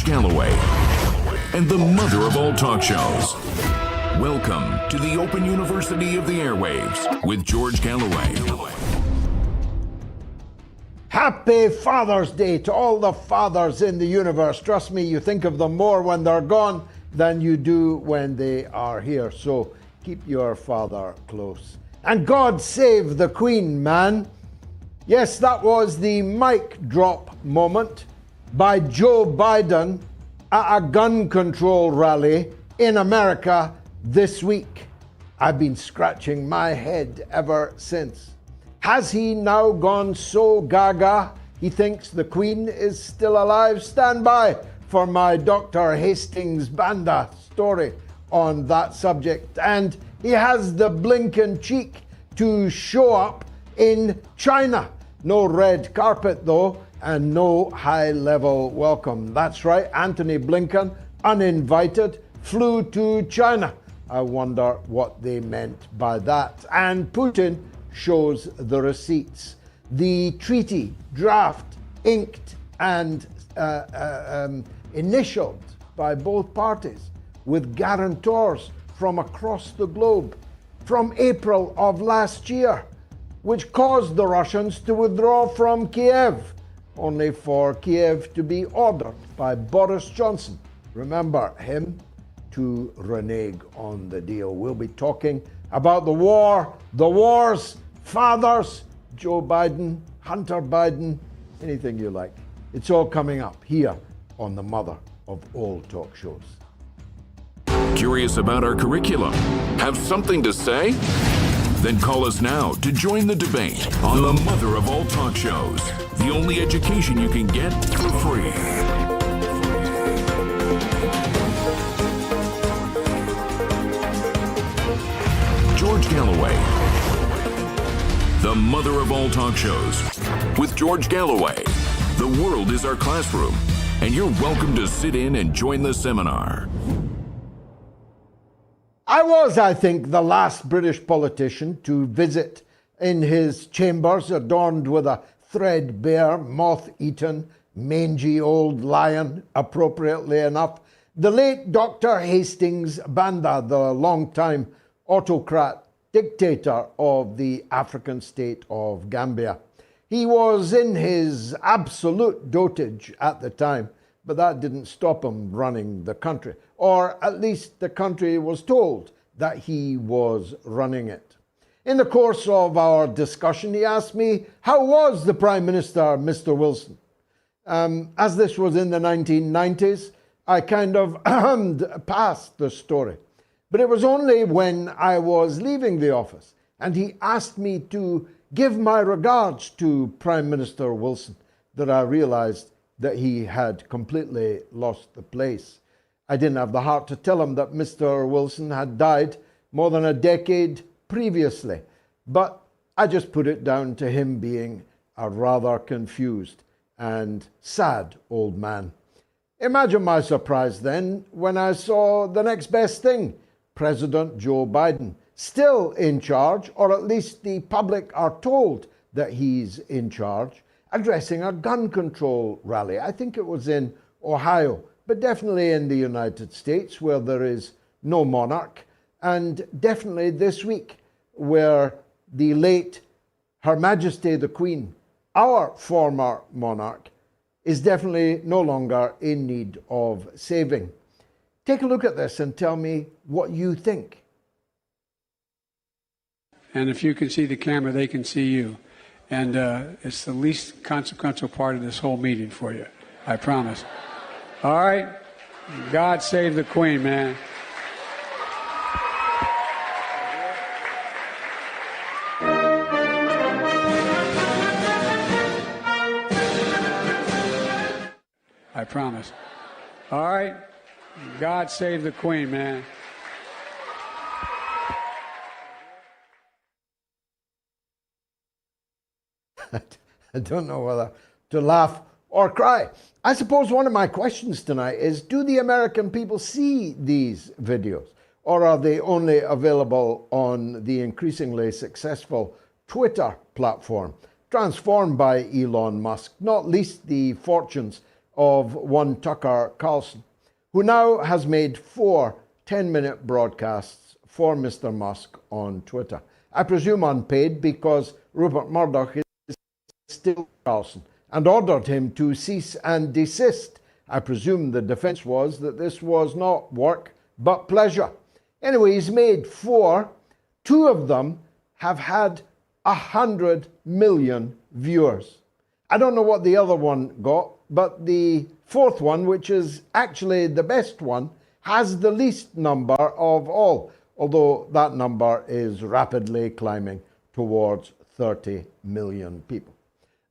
Galloway, and the mother of all talk shows. Welcome to the Open University of the Airwaves with George Galloway. Happy Father's Day to all the fathers in the universe. Trust me, you think of them more when they're gone than you do when they are here. So keep your father close. And God save the Queen, man. Yes, that was the mic drop moment by Joe Biden at a gun control rally in America this week. I've been scratching my head ever since. Has he now gone so gaga he thinks the Queen is still alive? Stand by for my Dr. Hastings Banda story on that subject. And he has the blinken cheek to show up in China. No red carpet though, and no high-level welcome. That's right, Antony Blinken, uninvited, flew to China. I wonder what they meant by that. And Putin shows the receipts. The treaty draft inked and initialed by both parties with guarantors from across the globe from April of last year, which caused the Russians to withdraw from Kiev, only for Kiev to be ordered by Boris Johnson, remember him, to renege on the deal. We'll be talking about the war, the wars, fathers, Joe Biden, Hunter Biden, anything you like. It's all coming up here on the mother of all talk shows. Curious about our curriculum? Have something to say? Then call us now to join the debate on the mother of all talk shows. The only education you can get for free. George Galloway, the mother of all talk shows. With George Galloway, the world is our classroom, and you're welcome to sit in and join the seminar. I think, the last British politician to visit in his chambers adorned with a threadbare, moth-eaten, mangy old lion, appropriately enough, the late Dr. Hastings Banda, the long-time autocrat dictator of the African state of Gambia. He was in his absolute dotage at the time, but that didn't stop him running the country, or at least the country was told that he was running it. In the course of our discussion, he asked me, how was the Prime Minister, Mr. Wilson? As this was in the 1990s, I kind of passed the story. But it was only when I was leaving the office and he asked me to give my regards to Prime Minister Wilson that I realized that he had completely lost the place. I didn't have the heart to tell him that Mr. Wilson had died more than a decade previously, but I just put it down to him being a rather confused and sad old man. Imagine my surprise then when I saw the next best thing, President Joe Biden, still in charge, or at least the public are told that he's in charge, addressing a gun control rally. I think it was in Ohio, but definitely in the United States where there is no monarch, and definitely this week where the late Her Majesty the Queen, our former monarch, is definitely no longer in need of saving. Take a look at this and tell me what you think. And if you can see the camera, they can see you. And it's the least consequential part of this whole meeting for you, I promise. All right? God save the Queen, man. I promise. All right? God save the Queen, man. I don't know whether to laugh or cry. I suppose one of my questions tonight is, do the American people see these videos? Or are they only available on the increasingly successful Twitter platform, transformed by Elon Musk, not least the fortunes of one Tucker Carlson, who now has made 4 10-minute broadcasts for Mr. Musk on Twitter. I presume unpaid, because Rupert Murdoch is still Carlson and ordered him to cease and desist. I presume the defense was that this was not work but pleasure. Anyway, he's made 4. 2 of them have had 100 million viewers. I don't know what the other one got, but the 4th one, which is actually the best one, has the least number of all, although that number is rapidly climbing towards 30 million people.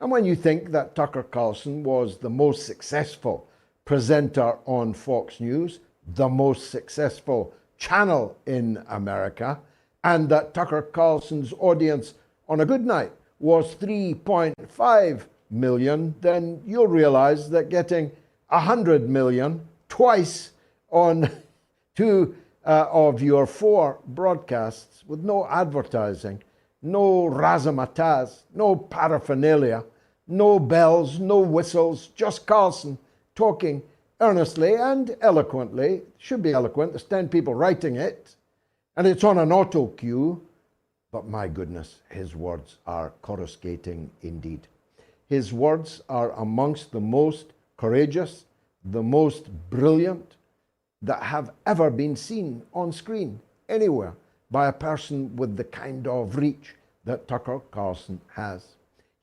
And when you think that Tucker Carlson was the most successful presenter on Fox News, the most successful channel in America, and that Tucker Carlson's audience on a good night was 3.5 million, then you'll realize that getting 100 million twice on 2 of your 4 broadcasts with no advertising, no razzmatazz, no paraphernalia, no bells, no whistles, just Carlson talking earnestly and eloquently. Should be eloquent, there's 10 people writing it, and it's on an auto cue, but my goodness, his words are coruscating indeed. His words are amongst the most courageous, the most brilliant that have ever been seen on screen anywhere by a person with the kind of reach that Tucker Carlson has.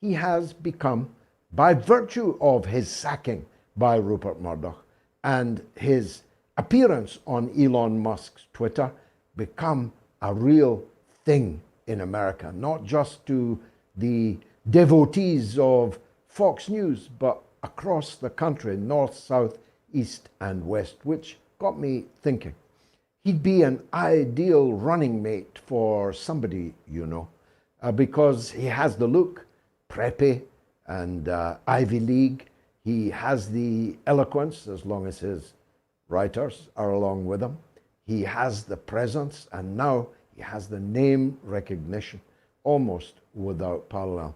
He has become, by virtue of his sacking by Rupert Murdoch and his appearance on Elon Musk's Twitter, become a real thing in America, not just to the devotees of Fox News, but across the country, north, south, east, and west, which got me thinking. He'd be an ideal running mate for somebody, you know, because he has the look, preppy and Ivy League. He has the eloquence, as long as his writers are along with him. He has the presence, and now he has the name recognition, almost without parallel.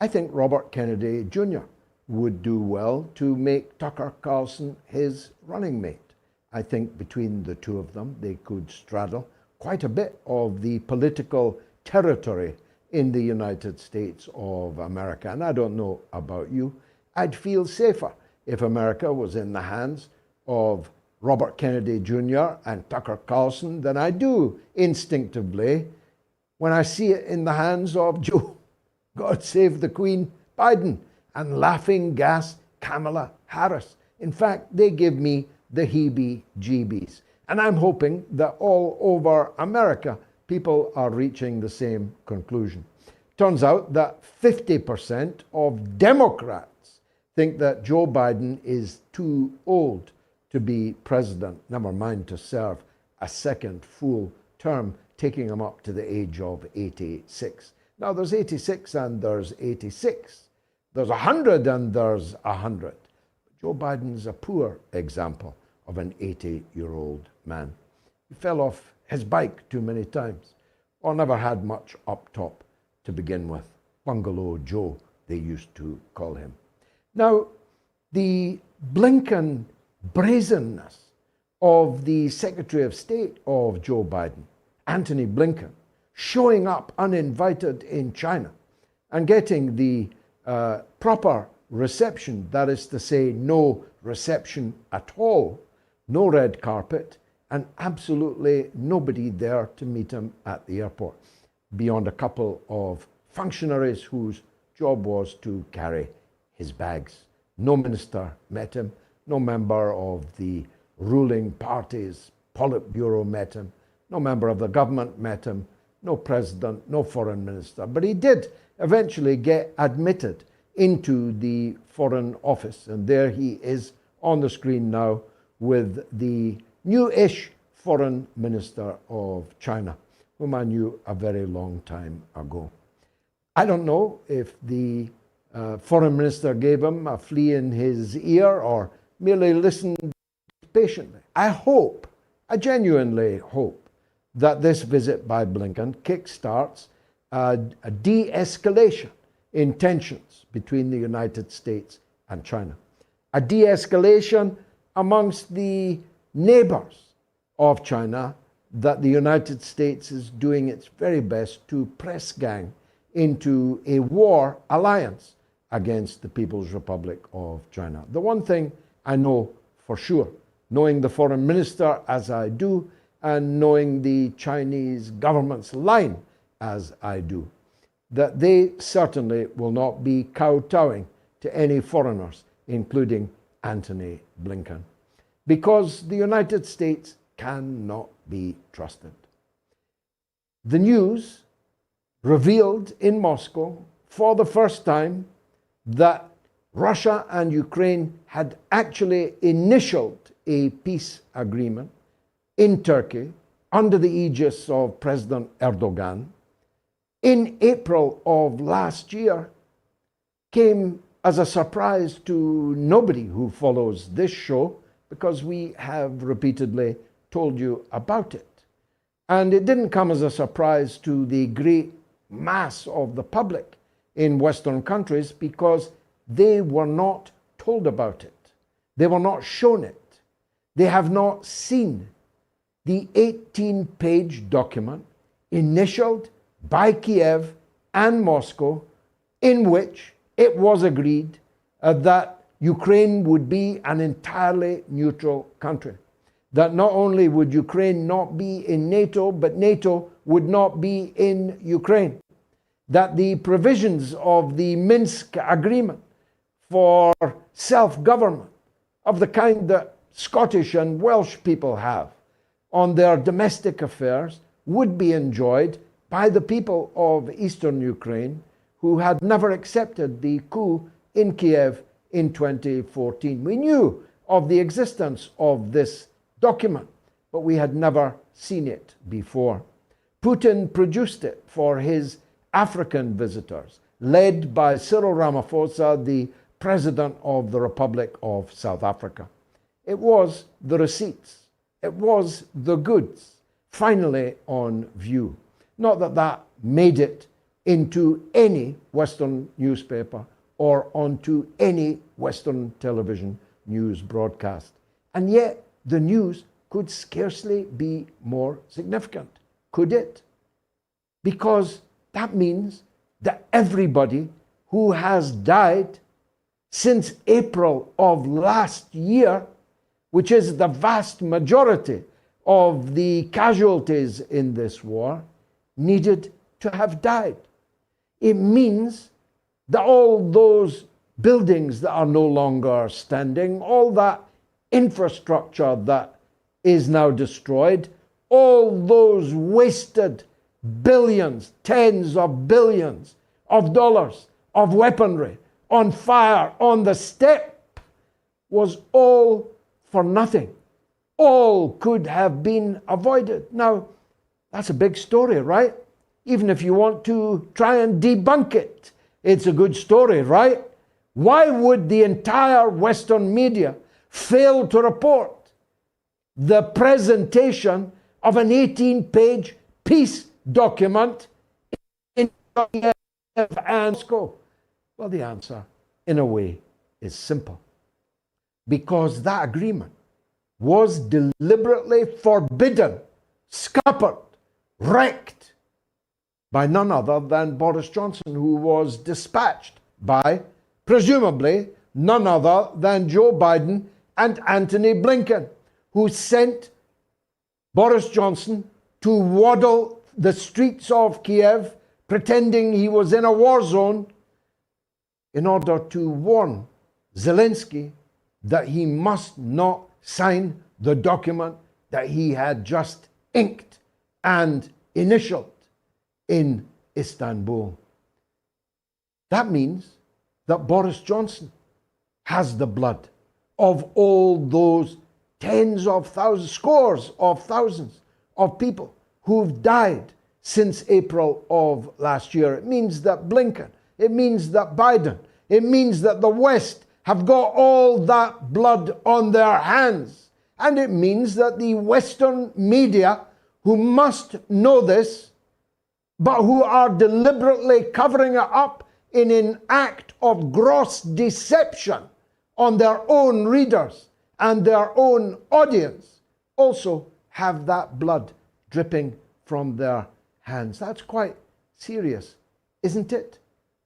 I think Robert Kennedy Jr. would do well to make Tucker Carlson his running mate. I think between the 2 of them, they could straddle quite a bit of the political territory in the United States of America. And I don't know about you, I'd feel safer if America was in the hands of Robert Kennedy Jr. and Tucker Carlson than I do instinctively when I see it in the hands of Joe, God save the Queen, Biden, and laughing gas Kamala Harris. In fact, they give me the heebie-jeebies. And I'm hoping that all over America, people are reaching the same conclusion. Turns out that 50% of Democrats think that Joe Biden is too old to be president, never mind to serve a second full term, taking him up to the age of 86. Now, there's 86 and there's 86. There's 100 and there's 100. Joe Biden's a poor example of an 80-year-old man. He fell off his bike too many times, or never had much up top to begin with. Bungalow Joe, they used to call him. Now, the blinken brazenness of the Secretary of State of Joe Biden, Antony Blinken, showing up uninvited in China and getting the proper reception, that is to say, no reception at all, no red carpet, and absolutely nobody there to meet him at the airport, beyond a couple of functionaries whose job was to carry his bags. No minister met him, no member of the ruling party's Politburo met him, no member of the government met him, no president, no foreign minister. But he did eventually get admitted into the Foreign Office, and there he is on the screen now with the new-ish Foreign Minister of China, whom I knew a very long time ago. I don't know if the Foreign Minister gave him a flea in his ear or merely listened patiently. I genuinely hope that this visit by Blinken kickstarts a de-escalation in tensions between the United States and China. a de-escalation amongst the neighbors of China, that the United States is doing its very best to press gang into a war alliance against the People's Republic of China. The one thing I know for sure, knowing the foreign minister as I do, and knowing the Chinese government's line as I do, that they certainly will not be kowtowing to any foreigners, including Antony Blinken, because the United States cannot be trusted. The news revealed in Moscow for the first time that Russia and Ukraine had actually initialed a peace agreement in Turkey under the aegis of President Erdogan in April of last year came as a surprise to nobody who follows this show, because we have repeatedly told you about it. And it didn't come as a surprise to the great mass of the public in Western countries, because they were not told about it. They were not shown it. They have not seen the 18-page document initialed by Kiev and Moscow, in which it was agreed that Ukraine would be an entirely neutral country. That not only would Ukraine not be in NATO, but NATO would not be in Ukraine. That the provisions of the Minsk agreement for self-government, of the kind that Scottish and Welsh people have on their domestic affairs, would be enjoyed by the people of eastern Ukraine, who had never accepted the coup in Kiev in 2014. We knew of the existence of this document, but we had never seen it before. Putin produced it for his African visitors, led by Cyril Ramaphosa, the President of the Republic of South Africa. It was the receipts, it was the goods, finally on view. Not that that made it into any Western newspaper or onto any Western television news broadcast. And yet the news could scarcely be more significant, could it? Because that means that everybody who has died since April of last year, which is the vast majority of the casualties in this war, needed to have died. It means that all those buildings that are no longer standing, all that infrastructure that is now destroyed, all those wasted billions, tens of billions of dollars of weaponry on fire on the steppe, was all for nothing. All could have been avoided. Now, that's a big story, right? Even if you want to try and debunk it, it's a good story, right? Why would the entire Western media fail to report the presentation of an 18-page peace document in Kiev and Moscow? Well, the answer, in a way, is simple. Because that agreement was deliberately forbidden, scuppered, wrecked by none other than Boris Johnson, who was dispatched by, presumably, none other than Joe Biden and Antony Blinken, who sent Boris Johnson to waddle the streets of Kiev, pretending he was in a war zone, in order to warn Zelensky that he must not sign the document that he had just inked and initialed in Istanbul. That means that Boris Johnson has the blood of all those tens of thousands, scores of thousands of people who've died since April of last year. It means that Blinken, it means that Biden, it means that the West have got all that blood on their hands. And it means that the Western media, who must know this, but who are deliberately covering it up in an act of gross deception on their own readers and their own audience also have that blood dripping from their hands. That's quite serious, isn't it?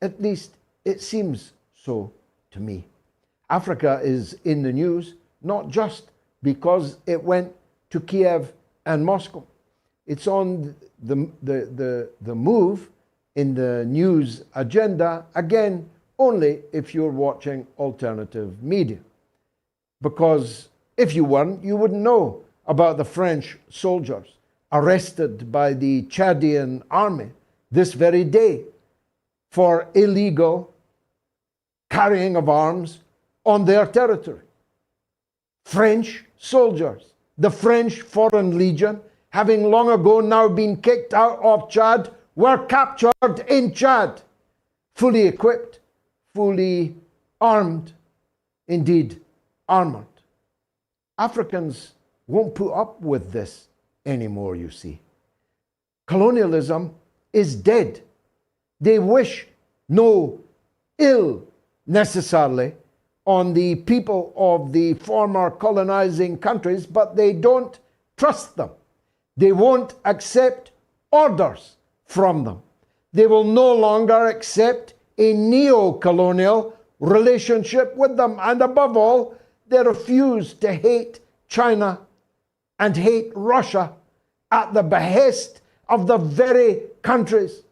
At least it seems so to me. Africa is in the news not just because it went to Kiev and Moscow. It's on the move in the news agenda, again, only if you're watching alternative media. Because if you weren't, you wouldn't know about the French soldiers arrested by the Chadian army this very day for illegal carrying of arms on their territory. French soldiers, the French Foreign Legion, having long ago now been kicked out of Chad, were captured in Chad, fully equipped, fully armed, indeed armored. Africans won't put up with this anymore, you see. Colonialism is dead. They wish no ill necessarily on the people of the former colonizing countries, but they don't trust them. They won't accept orders from them. They will no longer accept a neo-colonial relationship with them. And above all, they refuse to hate China and hate Russia at the behest of the very countries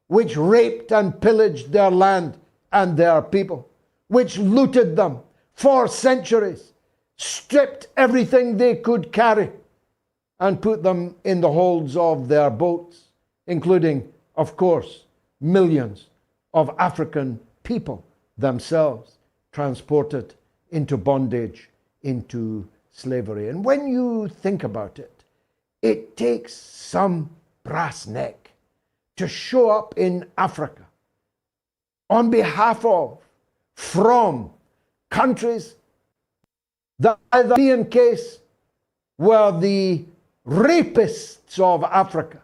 which raped and pillaged their land and their people, which looted them for centuries, stripped everything they could carry, and put them in the holds of their boats, including, of course, millions of African people themselves transported into bondage, into slavery. And when you think about it, it takes some brass neck to show up in Africa on behalf of, from countries that in the European case were the rapists of Africa,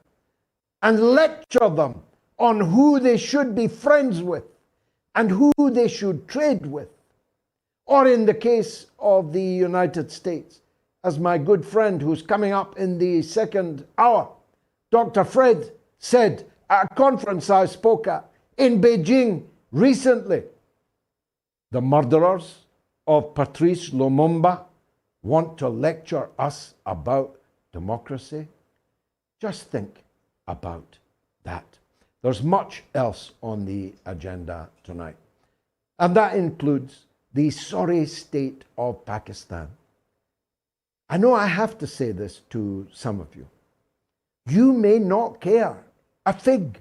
and lecture them on who they should be friends with and who they should trade with. Or in the case of the United States, as my good friend who's coming up in the second hour, Dr. Fred, said at a conference I spoke at in Beijing recently, the murderers of Patrice Lumumba want to lecture us about democracy? Just think about that. There's much else on the agenda tonight, and that includes the sorry state of Pakistan. I know I have to say this to some of you. You may not care a fig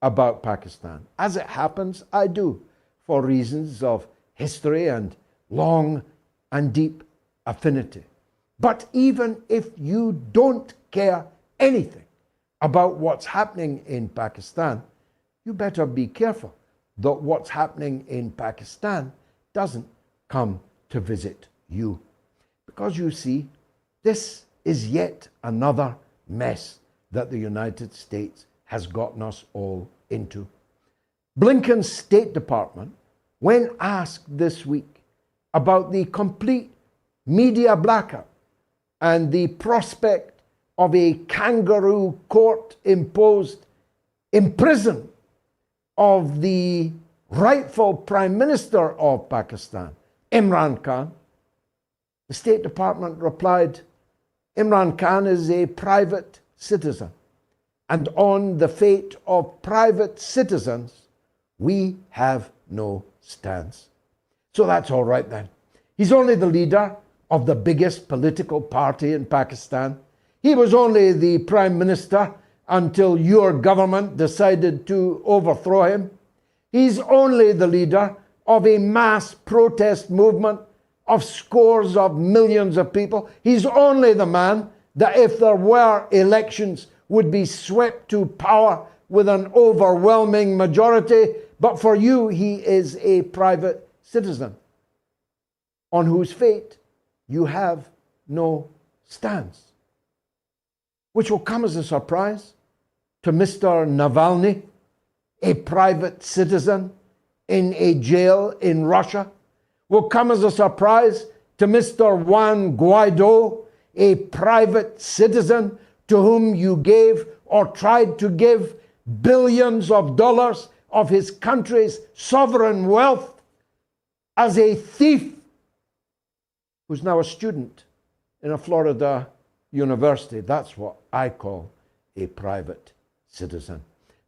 about Pakistan. As it happens, I do, for reasons of history and long and deep affinity. But even if you don't care anything about what's happening in Pakistan, you better be careful that what's happening in Pakistan doesn't come to visit you. Because you see, this is yet another mess that the United States has gotten us all into. Blinken's State Department, when asked this week about the complete media blackout and the prospect of a kangaroo court-imposed imprisonment of the rightful Prime Minister of Pakistan, Imran Khan, the State Department replied, Imran Khan is a private citizen, and on the fate of private citizens, we have no stance. So that's all right then. He's only the leader of the biggest political party in Pakistan. He was only the Prime Minister until your government decided to overthrow him. He's only the leader of a mass protest movement of scores of millions of people. He's only the man that, if there were elections, would be swept to power with an overwhelming majority. But for you, he is a private citizen on whose fate you have no stance. Which will come as a surprise to Mr. Navalny, a private citizen in a jail in Russia, will come as a surprise to Mr. Juan Guaido, a private citizen to whom you gave or tried to give billions of dollars of his country's sovereign wealth as a thief who's now a student in a Florida university. That's what I call a private citizen.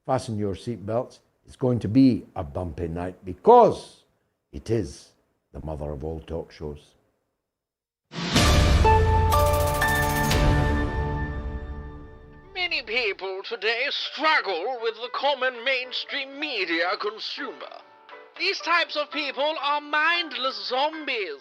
Fasten your seatbelts. It's going to be a bumpy night because it is the mother of all talk shows. Many people today struggle with the common mainstream media consumer. These types of people are mindless zombies.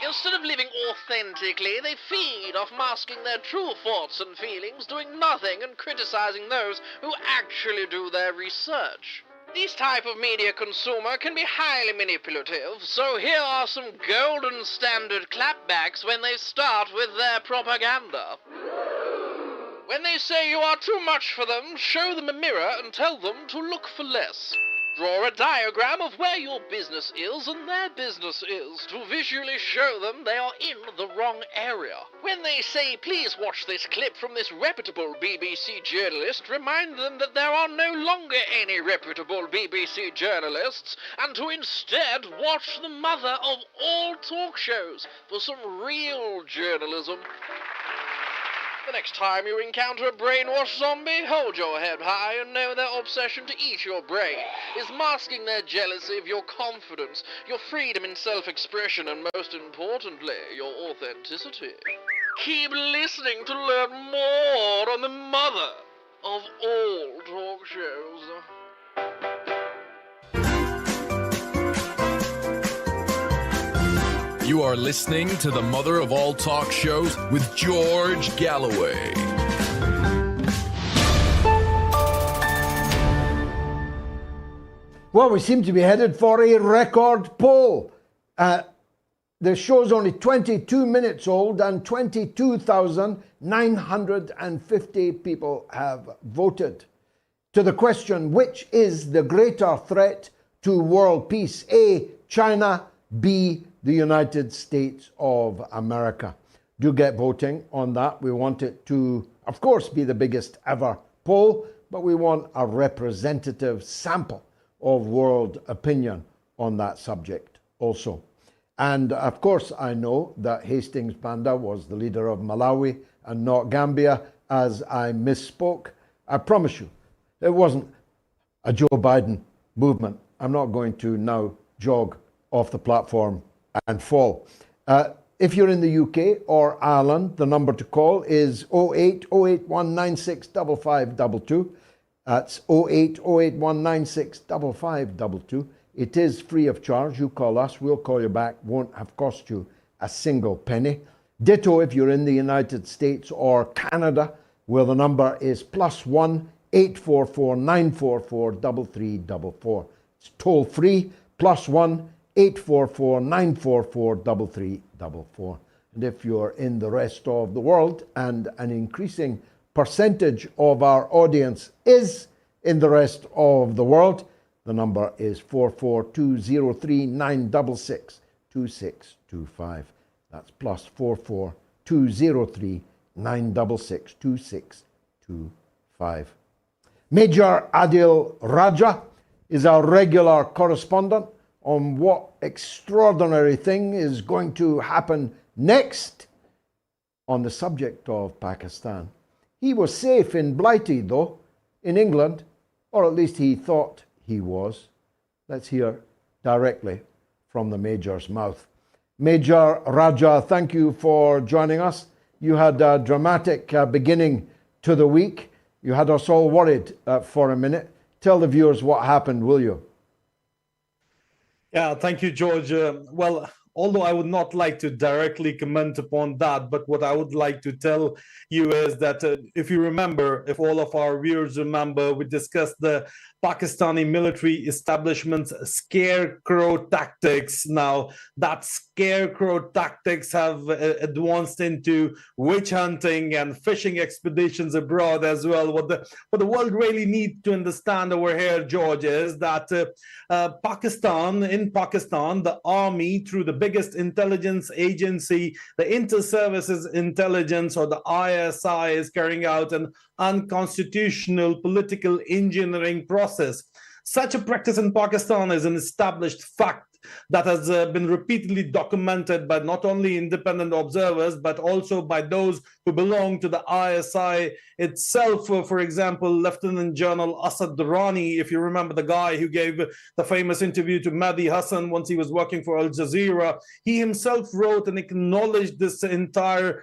Instead of living authentically, they feed off masking their true thoughts and feelings, doing nothing and criticizing those who actually do their research. These type of media consumer can be highly manipulative, so here are some golden standard clapbacks when they start with their propaganda. When they say you are too much for them, show them a mirror and tell them to look for less. Draw a diagram of where your business is and their business is to visually show them they are in the wrong area. When they say, please watch this clip from this reputable BBC journalist, remind them that there are no longer any reputable BBC journalists and to instead watch the mother of all talk shows for some real journalism. The next time you encounter a brainwashed zombie, hold your head high and know their obsession to eat your brain is masking their jealousy of your confidence, your freedom in self-expression, and most importantly, your authenticity. Keep listening to learn more on the mother of all talk shows. You are listening to the mother of all talk shows with George Galloway. Well, we seem to be headed for a record poll. The show's only 22 minutes old and 22,950 people have voted. To the question, which is the greater threat to world peace? A, China. B, the United States of America. Do get voting on that. We want it to, of course, be the biggest ever poll, but we want a representative sample of world opinion on that subject also. And of course, I know that Hastings Banda was the leader of Malawi and not Gambia, as I misspoke. I promise you, it wasn't a Joe Biden movement. I'm not going to now jog off the platform and fall. If you're in the UK or Ireland, the number to call is 08 08196 5522. That's 08 08196 5522. It is free of charge. You call us, we'll call you back. Won't have cost you a single penny. Ditto if you're in the United States or Canada, where the number is +1 844 944 3344. It's toll free, +1 844 944 3344. And if you're in the rest of the world, and an increasing percentage of our audience is in the rest of the world, the number is 44203 966 2625. That's +44 203 966 2625. Major Adil Raja is our regular correspondent on what extraordinary thing is going to happen next on the subject of Pakistan. He was safe in Blighty, though, in England, or at least he thought he was. Let's hear directly from the Major's mouth. Major Raja, thank you for joining us. You had a dramatic beginning to the week. You had us all worried for a minute. Tell the viewers what happened, will you? Yeah, thank you, George. Well, although I would not like to directly comment upon that, but what I would like to tell you is that if you remember, if all of our viewers remember, we discussed the Pakistani military establishment's scarecrow tactics. Now, that scarecrow tactics have advanced into witch hunting and fishing expeditions abroad as well. What the world really needs to understand over here, George, is that in Pakistan, the army, through the biggest intelligence agency, the Inter-Services Intelligence, or the ISI, is carrying out an unconstitutional political engineering process. Such a practice in Pakistan is an established fact that has been repeatedly documented by not only independent observers, but also by those who belong to the ISI itself. For example, Lieutenant General Asad Durrani, if you remember, the guy who gave the famous interview to Mehdi Hassan once he was working for Al Jazeera, he himself wrote and acknowledged this entire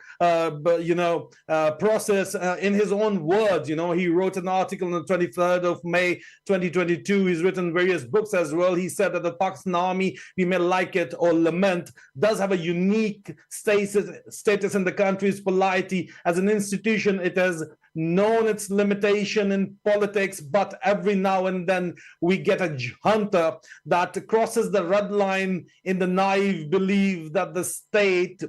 process in his own words. He wrote an article on the 23rd of May 2022. He's written various books as well. He said that the Pakistan Army, we may like it or lament, does have a unique status in the country's polity. As an institution, it has known its limitation in politics, but every now and then we get a junta that crosses the red line in the naive belief that the state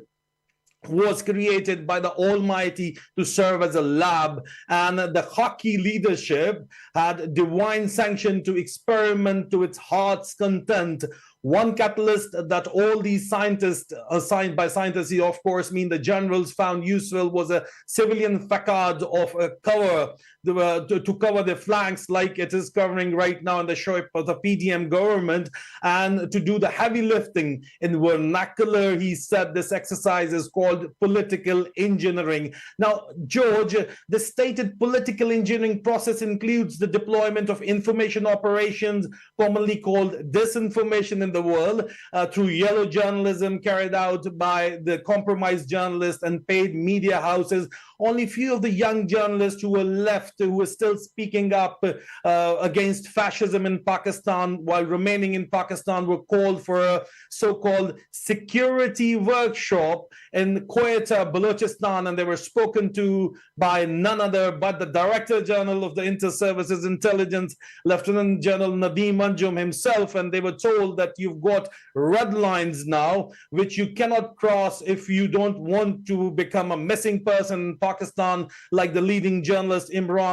was created by the Almighty to serve as a lab, and the Haki leadership had divine sanction to experiment to its heart's content. One catalyst that all these scientists, assigned by scientists, you of course mean the generals, found useful was a civilian facade of a cover to cover the flanks, like it is covering right now in the shape of the PDM government, and to do the heavy lifting. In vernacular, he said this exercise is called political engineering. Now, George, the stated political engineering process includes the deployment of information operations, commonly called disinformation in the world, through yellow journalism carried out by the compromised journalists and paid media houses. Only few of the young journalists who were left, who were still speaking up against fascism in Pakistan while remaining in Pakistan, were called for a so-called security workshop in Quetta, Balochistan, and they were spoken to by none other but the Director General of the Inter-Services Intelligence, Lieutenant General Nadeem Anjum himself, and they were told that you've got red lines now, which you cannot cross if you don't want to become a missing person in Pakistan, like the leading journalist Imran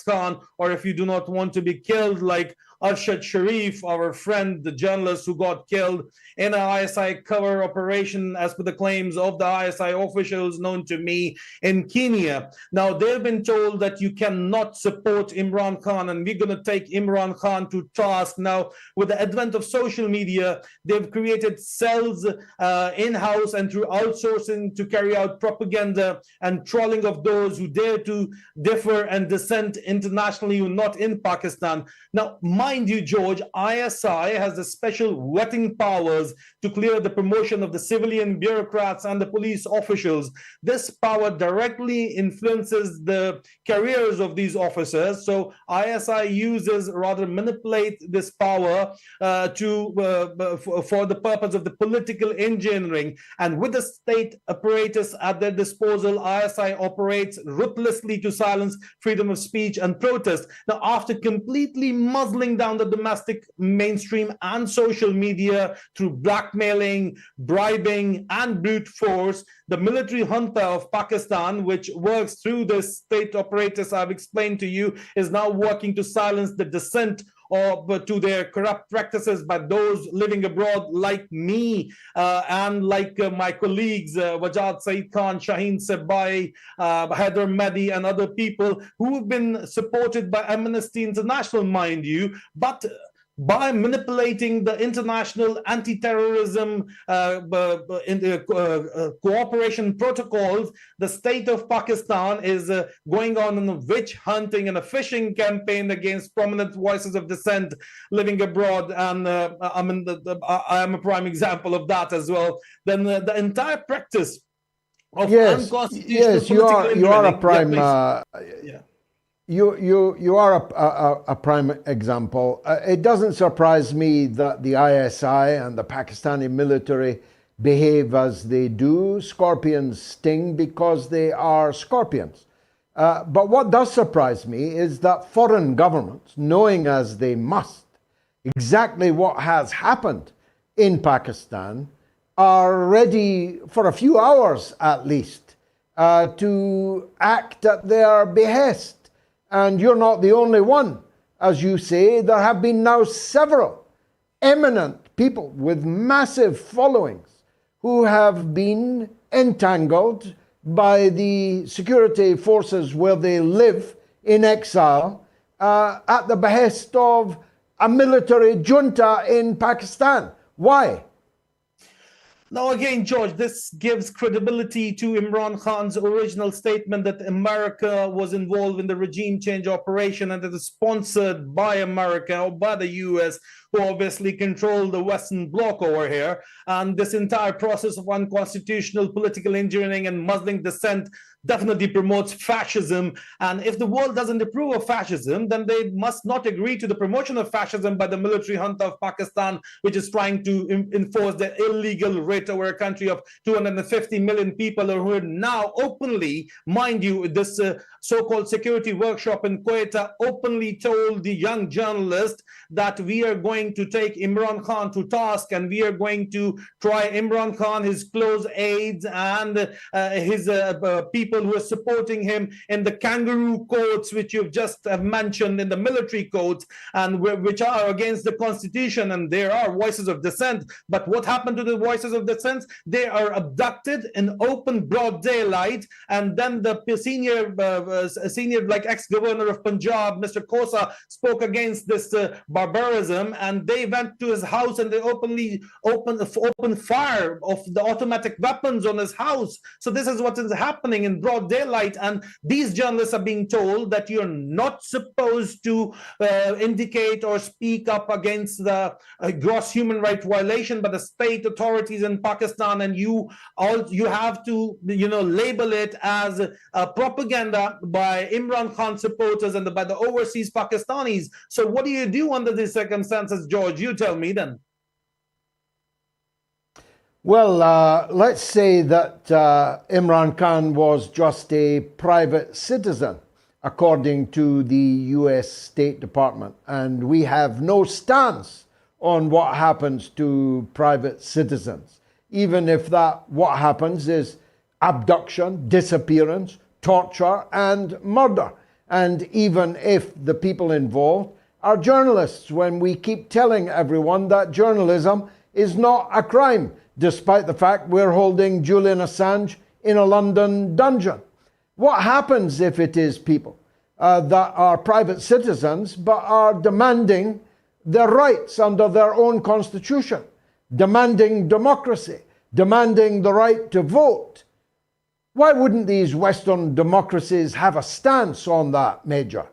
Khan, or if you do not want to be killed like Arshad Sharif, our friend, the journalist who got killed in an ISI cover operation, as per the claims of the ISI officials known to me in Kenya. Now, they've been told that you cannot support Imran Khan, and we're going to take Imran Khan to task. Now, with the advent of social media, they've created cells in-house and through outsourcing to carry out propaganda and trolling of those who dare to differ and dissent internationally who are not in Pakistan. Now, mind you, George, ISI has the special vetting powers to clear the promotion of the civilian bureaucrats and the police officials. This power directly influences the careers of these officers. So ISI uses, rather manipulate this power for the purpose of the political engineering. And with the state apparatus at their disposal, ISI operates ruthlessly to silence freedom of speech and protest. Now, after completely muzzling down the domestic mainstream and social media through blackmailing, bribing, and brute force, the military junta of Pakistan, which works through this state apparatus I've explained to you, is now working to silence the dissent to their corrupt practices by those living abroad like me and like my colleagues, Wajad Saeed Khan, Shaheen Sebai, Haider Mehdi, and other people who have been supported by Amnesty International, mind you, but by manipulating the international anti-terrorism cooperation protocols, the state of Pakistan is going on a witch hunting and a fishing campaign against prominent voices of dissent living abroad. And I am a prime example of that as well. Then the entire practice of unconstitutional you are a prime. You are a prime example. It doesn't surprise me that the ISI and the Pakistani military behave as they do. Scorpions sting because they are scorpions. But what does surprise me is that foreign governments, knowing as they must exactly what has happened in Pakistan, are ready for a few hours at least to act at their behest. And you're not the only one. As you say, there have been now several eminent people with massive followings who have been entangled by the security forces where they live in exile at the behest of a military junta in Pakistan. Why? Now, again, George, this gives credibility to Imran Khan's original statement that America was involved in the regime change operation and that is sponsored by America or by the US, who obviously control the Western bloc over here. And this entire process of unconstitutional political engineering and Muslim dissent definitely promotes fascism. And if the world doesn't approve of fascism, then they must not agree to the promotion of fascism by the military junta of Pakistan, which is trying to enforce the illegal writ over a country of 250 million people who are now openly, mind you, this so-called security workshop in Quetta openly told the young journalist that we are going to take Imran Khan to task and we are going to try Imran Khan, his close aides and his people who are supporting him in the kangaroo courts, which you've just mentioned, in the military courts, and which are against the constitution. And there are voices of dissent. But what happened to the voices of dissent? They are abducted in open broad daylight. And then the senior like ex-governor of Punjab, Mr. Khosa, spoke against this barbarism, and they went to his house and they opened fire of the automatic weapons on his house. So this is what is happening in broad daylight, and these journalists are being told that you're not supposed to indicate or speak up against the gross human rights violation by the state authorities in Pakistan, and you have to label it as propaganda by Imran Khan supporters and by the overseas Pakistanis. So what do you do under these circumstances, George? You tell me then. Well, let's say that Imran Khan was just a private citizen, according to the US State Department, and we have no stance on what happens to private citizens, even if what happens is abduction, disappearance, torture, and murder, and even if the people involved are journalists, when we keep telling everyone that journalism is not a crime, despite the fact we're holding Julian Assange in a London dungeon. What happens if it is people that are private citizens but are demanding their rights under their own constitution, demanding democracy, demanding the right to vote? Why wouldn't these Western democracies have a stance on that, Major?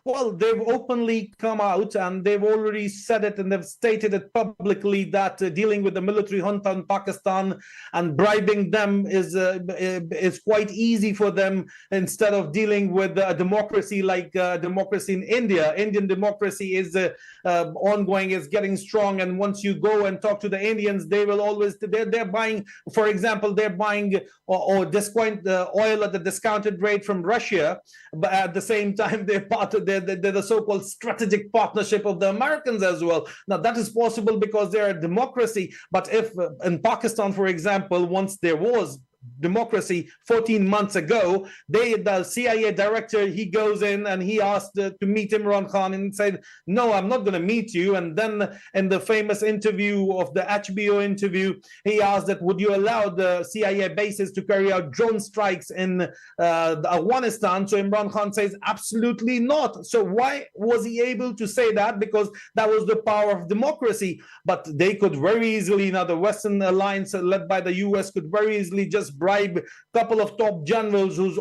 Well, they've openly come out and they've already said it and they've stated it publicly that dealing with the military junta in Pakistan and bribing them is quite easy for them instead of dealing with a democracy like democracy in India. Indian democracy is ongoing, is getting strong, and once you go and talk to the Indians, they will always, they're buying, for example, they're buying or discount oil at the discounted rate from Russia, but at the same time they're part of they're the so-called strategic partnership of the Americans as well. Now that is possible because they're a democracy, but if in Pakistan, for example, once there was democracy 14 months ago, the CIA director, he goes in and he asked to meet Imran Khan and said, no, I'm not going to meet you. And then in the famous interview of the HBO interview, he asked that would you allow the CIA bases to carry out drone strikes in Afghanistan? So Imran Khan says absolutely not. So why was he able to say that? Because that was the power of democracy. But they could very easily, now the Western alliance led by the US could very easily just bribe a couple of top generals whose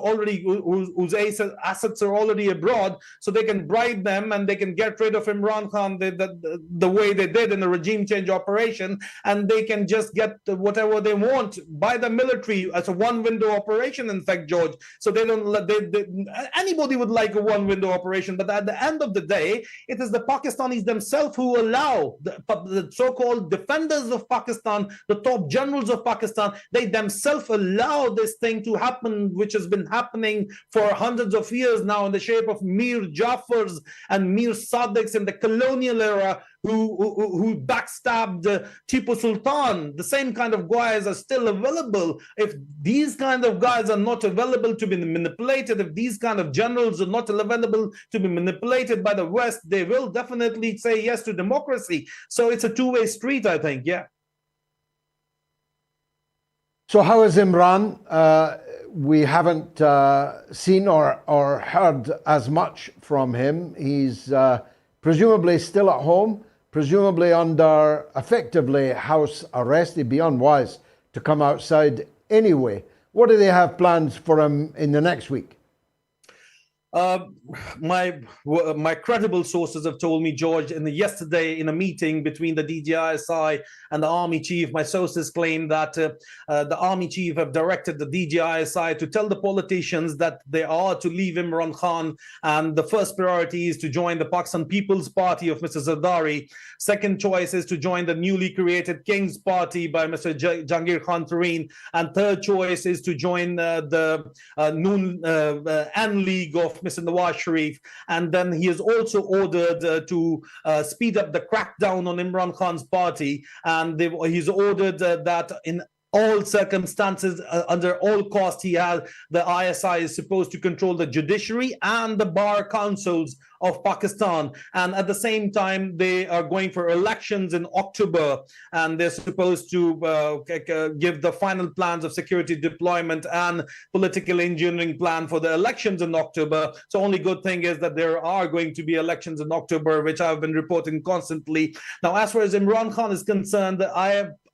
assets are already abroad, so they can bribe them and they can get rid of Imran Khan the way they did in the regime change operation, and they can just get whatever they want by the military as a one-window operation. In fact, George, so they don't. Anybody would like a one-window operation, but at the end of the day, it is the Pakistanis themselves who allow the so-called defenders of Pakistan, the top generals of Pakistan, they themselves allow this thing to happen, which has been happening for hundreds of years now in the shape of Mir Jafars and Mir Sadiqs in the colonial era, who backstabbed Tipu Sultan. The same kind of guys are still available. If these kind of guys are not available to be manipulated, if these kind of generals are not available to be manipulated by the West, they will definitely say yes to democracy. So it's a two-way street, I think, yeah. So how is Imran? We haven't seen or heard as much from him. He's presumably still at home, presumably under effectively house arrest. He'd be unwise to come outside anyway. What do they have plans for him in the next week? My credible sources have told me, George, yesterday in a meeting between the DGISI and the army chief, my sources claim that the army chief have directed the DGISI to tell the politicians that they are to leave Imran Khan, and the first priority is to join the Pakistan People's Party of Mr. Zardari. Second choice is to join the newly created King's Party by Mr. Jahangir Khan Tareen, and third choice is to join the Noon An League of Mr. Nawaz Sharif. And then he has also ordered to speed up the crackdown on Imran Khan's party, and he's ordered that in all circumstances, under all costs, the ISI is supposed to control the judiciary and the bar councils of Pakistan. And at the same time, they are going for elections in October, and they're supposed to give the final plans of security deployment and political engineering plan for the elections in October. So only good thing is that there are going to be elections in October, which I've been reporting constantly. Now, as far as Imran Khan is concerned,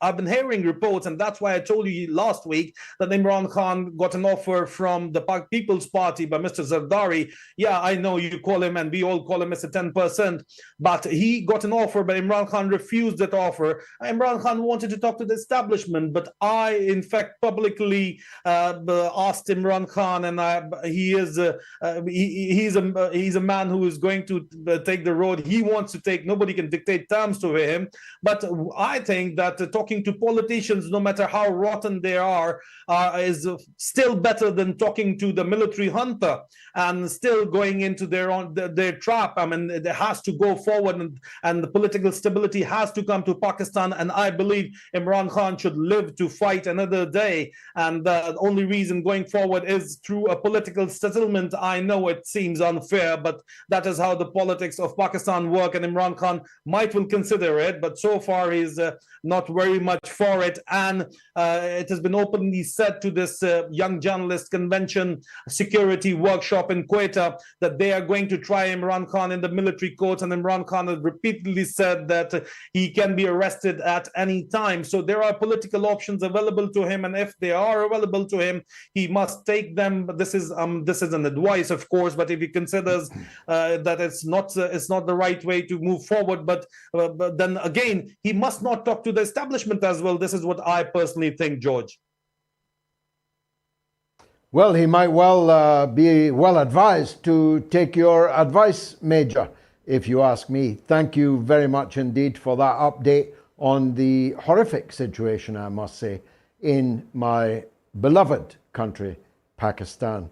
I've been hearing reports, and that's why I told you last week that Imran Khan got an offer from the People's Party by Mr. Zardari. Yeah, I know you call him, and we all call him Mr. 10%, but he got an offer, but Imran Khan refused that offer. Imran Khan wanted to talk to the establishment, but I, in fact, publicly asked Imran Khan, and he's a man who is going to take the road he wants to take. Nobody can dictate terms to him. But I think that talking to politicians, no matter how rotten they are, is still better than talking to the military junta and still going into their trap. I mean, it has to go forward, and the political stability has to come to Pakistan. And I believe Imran Khan should live to fight another day. And the only reason going forward is through a political settlement. I know it seems unfair, but that is how the politics of Pakistan work. And Imran Khan will consider it, but so far he's not very much for it. And it has been openly said to this Young Journalist Convention security workshop in Quetta that they are going to try Imran Khan in the military court, and Imran Khan has repeatedly said that he can be arrested at any time. So there are political options available to him, and if they are available to him, he must take them. But this is an advice, of course, but if he considers that it's not the right way to move forward, but then again, he must not talk to the establishment as well. This is what I personally think, George. Well, he might well be well advised to take your advice, Major, if you ask me. Thank you very much indeed for that update on the horrific situation, I must say, in my beloved country, Pakistan.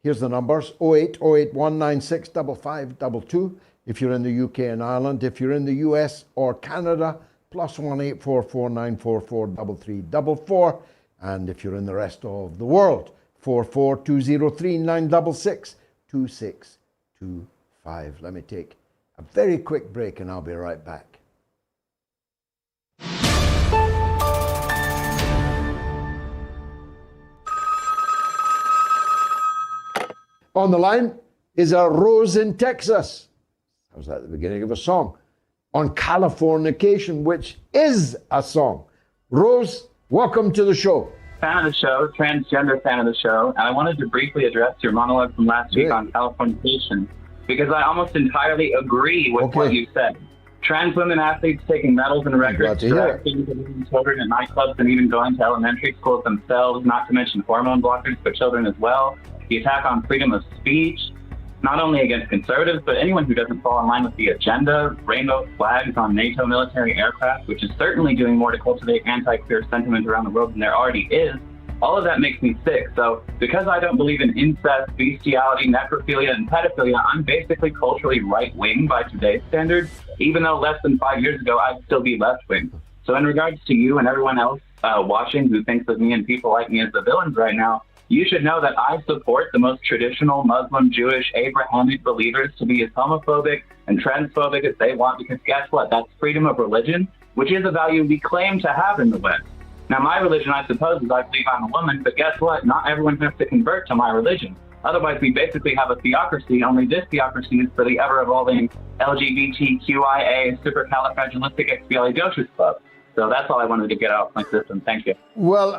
Here's the numbers: 08081965522 if you're in the UK and Ireland. If you're in the US or Canada, +1 844 944 3344. And if you're in the rest of the world, 44203 966 2625. Let me take a very quick break and I'll be right back. On the line is a Rose in Texas. Sounds like the beginning of a song. On Californication, which is a song. Rose, welcome to the show. Fan of the show, transgender fan of the show, and I wanted to briefly address your monologue from last week on Californication, because I almost entirely agree with what you said. Trans women athletes taking medals and records, directing children at nightclubs, and even going to elementary schools themselves, not to mention hormone blockers for children as well. The attack on freedom of speech, not only against conservatives, but anyone who doesn't fall in line with the agenda, rainbow flags on NATO military aircraft, which is certainly doing more to cultivate anti-queer sentiment around the world than there already is. All of that makes me sick. So because I don't believe in incest, bestiality, necrophilia, and pedophilia, I'm basically culturally right-wing by today's standards, even though less than 5 years ago, I'd still be left-wing. So in regards to you and everyone else watching who thinks of me and people like me as the villains right now, you should know that I support the most traditional Muslim, Jewish, Abrahamic believers to be as homophobic and transphobic as they want, because guess what? That's freedom of religion, which is a value we claim to have in the West. Now, my religion, I suppose, is I believe I'm a woman, but guess what? Not everyone has to convert to my religion. Otherwise, we basically have a theocracy, only this theocracy is for the ever-evolving LGBTQIA supercalifragilisticexpialidocious club. So that's all I wanted to get out of my system. Thank you. Well,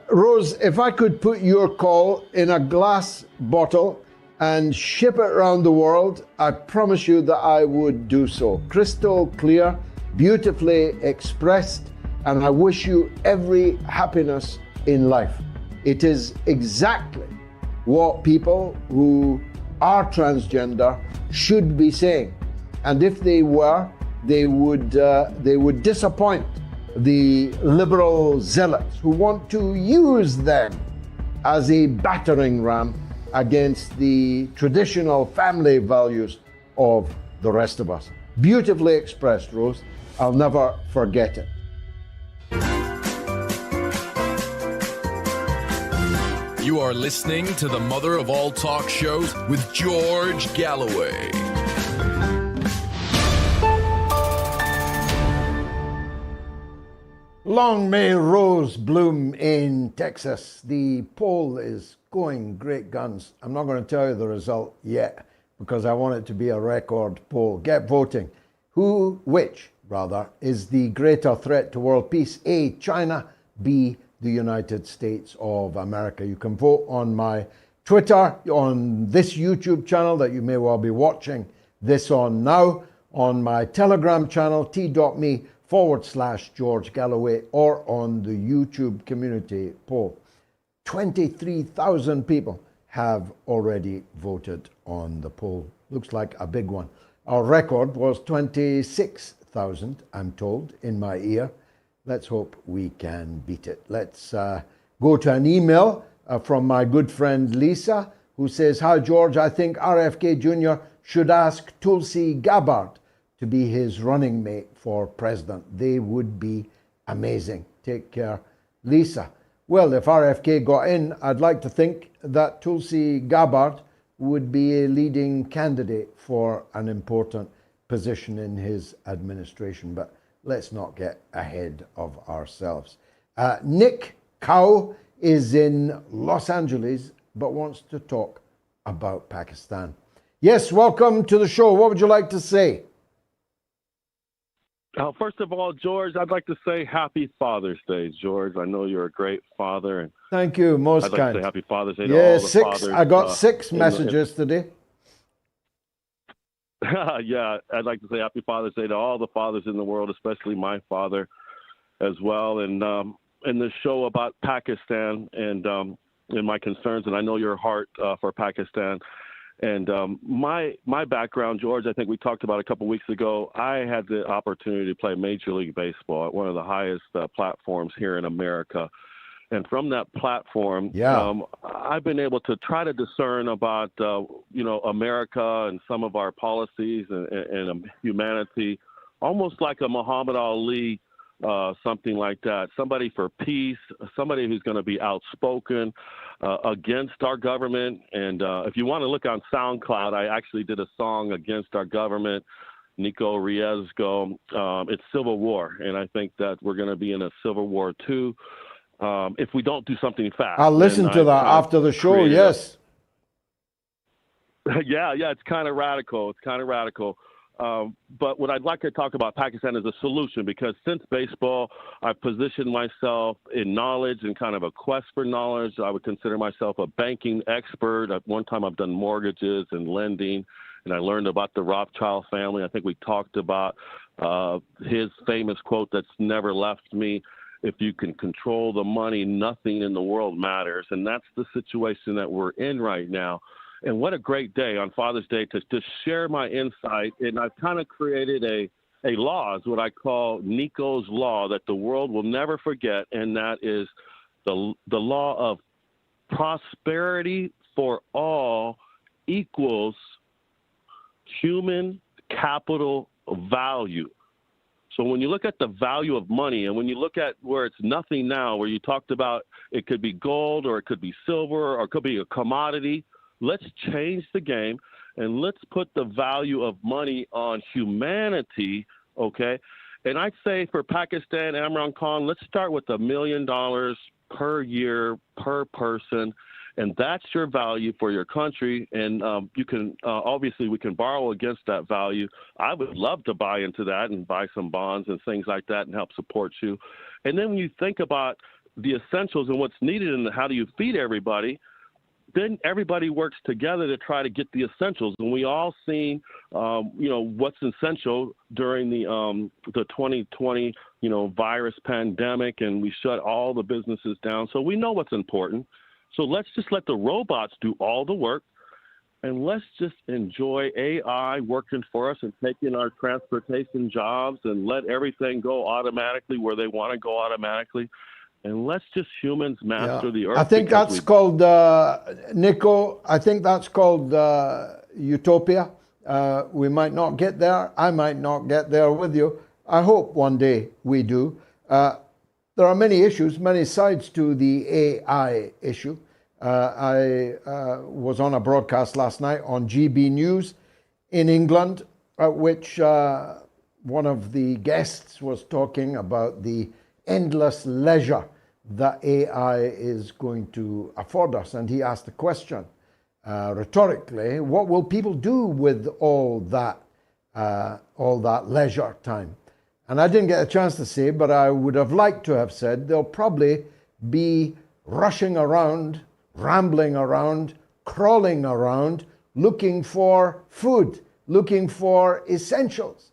Rose, if I could put your call in a glass bottle and ship it around the world, I promise you that I would do so. Crystal clear, beautifully expressed, and I wish you every happiness in life. It is exactly what people who are transgender should be saying. And if they were, they would disappoint the liberal zealots who want to use them as a battering ram against the traditional family values of the rest of us. Beautifully expressed, Rose. I'll never forget it. You are listening to the mother of all talk shows with George Galloway. Long may Rose bloom in Texas. The poll is going great guns. I'm not going to tell you the result yet because I want it to be a record poll. Get voting. Which is the greater threat to world peace? A, China. B, the United States of America. You can vote on my Twitter, on this YouTube channel that you may well be watching this on now, on my Telegram channel, t.me/George Galloway, or on the YouTube community poll. 23,000 people have already voted on the poll. Looks like a big one. Our record was 26,000, I'm told, in my ear. Let's hope we can beat it. Let's go to an email from my good friend Lisa, who says, "Hi George, I think RFK Jr. should ask Tulsi Gabbard to be his running mate for president. They would be amazing." Take care, Lisa. Well, if RFK got in, I'd like to think that Tulsi Gabbard would be a leading candidate for an important position in his administration. But let's not get ahead of ourselves. Nick Cow is in Los Angeles, but wants to talk about Pakistan. Yes, welcome to the show. What would you like to say? First of all, George, I'd like to say Happy Father's Day, George. I know you're a great father. And thank you, most I'd like kind. to say Happy Father's Day to all the fathers. I got 6 messages today. Yeah, I'd like to say Happy Father's Day to all the fathers in the world, especially my father as well. And in the show about Pakistan and my concerns, and I know your heart for Pakistan. And my background, George, I think we talked about a couple weeks ago. I had the opportunity to play Major League Baseball at one of the highest platforms here in America. And from that platform, I've been able to try to discern about, America and some of our policies and humanity, almost like a Muhammad Ali, something like that. Somebody for peace, somebody who's going to be outspoken against our government. And if you want to look on SoundCloud, I actually did a song against our government, Nico Riesgo. It's civil war. And I think that we're going to be in a civil war too. If we don't do something fast. I'll listen to that after the show, yes. Yeah, it's kind of radical. But what I'd like to talk about Pakistan is a solution, because since baseball, I've positioned myself in knowledge and kind of a quest for knowledge. I would consider myself a banking expert. At one time, I've done mortgages and lending, and I learned about the Rothschild family. I think we talked about his famous quote that's never left me: "If you can control the money, nothing in the world matters." And that's the situation that we're in right now. And what a great day on Father's Day to share my insight. And I've kind of created a law, is what I call Nico's Law, that the world will never forget. And that is the law of prosperity for all equals human capital value. So when you look at the value of money, and when you look at where it's nothing now, where you talked about it could be gold or it could be silver or it could be a commodity, let's change the game and let's put the value of money on humanity, okay? And I'd say for Pakistan, Imran Khan, let's start with $1 million per year per person, and that's your value for your country. And you can obviously we can borrow against that value. I would love to buy into that and buy some bonds and things like that and help support you. And then when you think about the essentials and what's needed and how do you feed everybody, then everybody works together to try to get the essentials. And we all seen, what's essential during the 2020, virus pandemic, and we shut all the businesses down. So we know what's important. So let's just let the robots do all the work, and let's just enjoy AI working for us and taking our transportation jobs and let everything go automatically where they want to go automatically. And let's just humans master the earth. I think that's called, Nico, I think that's called utopia. We might not get there. I might not get there with you. I hope one day we do. There are many issues, many sides to the AI issue. I was on a broadcast last night on GB News in England, at which one of the guests was talking about the endless leisure that AI is going to afford us. And he asked the question, rhetorically, what will people do with all that leisure time? And I didn't get a chance to say, but I would have liked to have said they'll probably be rushing around, rambling around, crawling around, looking for food, looking for essentials,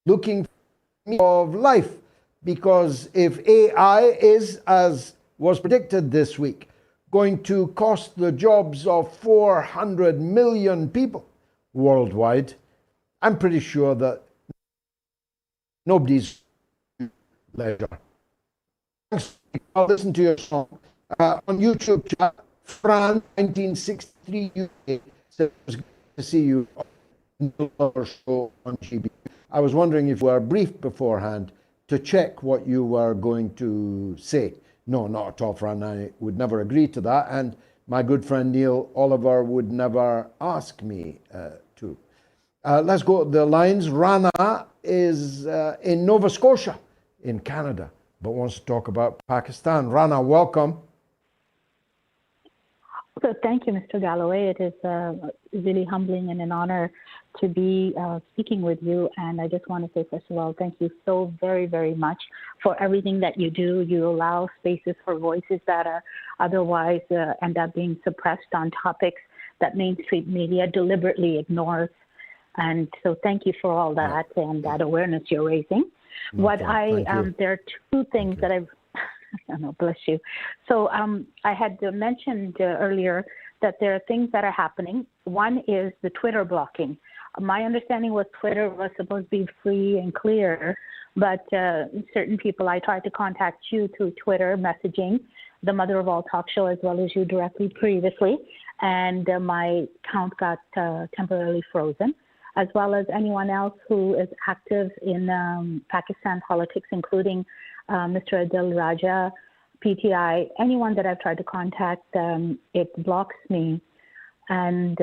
looking for life. Because if AI is, as was predicted this week, going to cost the jobs of 400 million people worldwide, I'm pretty sure that nobody's leisure. I'll listen to your song. On YouTube chat, Fran 1963 UK says it was good to see you on the show on GB. I was wondering if you were briefed beforehand to check what you were going to say. No, not at all, Fran. I would never agree to that. And my good friend Neil Oliver would never ask me to. Let's go to the lines. Rana is in Nova Scotia in Canada, but wants to talk about Pakistan. Rana, welcome. So thank you, Mr. Galloway. It is really humbling and an honor to be speaking with you. And I just want to say, first of all, thank you so very, very much for everything that you do. You allow spaces for voices that are otherwise end up being suppressed on topics that mainstream media deliberately ignores. And so thank you for all that and that awareness you're raising. There are two things that I've no, bless you. So I had mentioned earlier that there are things that are happening. One is the Twitter blocking. My understanding was Twitter was supposed to be free and clear, but certain people, I tried to contact you through Twitter messaging, the Mother of All Talk Show, as well as you directly previously, and my account got temporarily frozen, as well as anyone else who is active in Pakistan politics, including Mr. Adil Raja, PTI, anyone that I've tried to contact, it blocks me and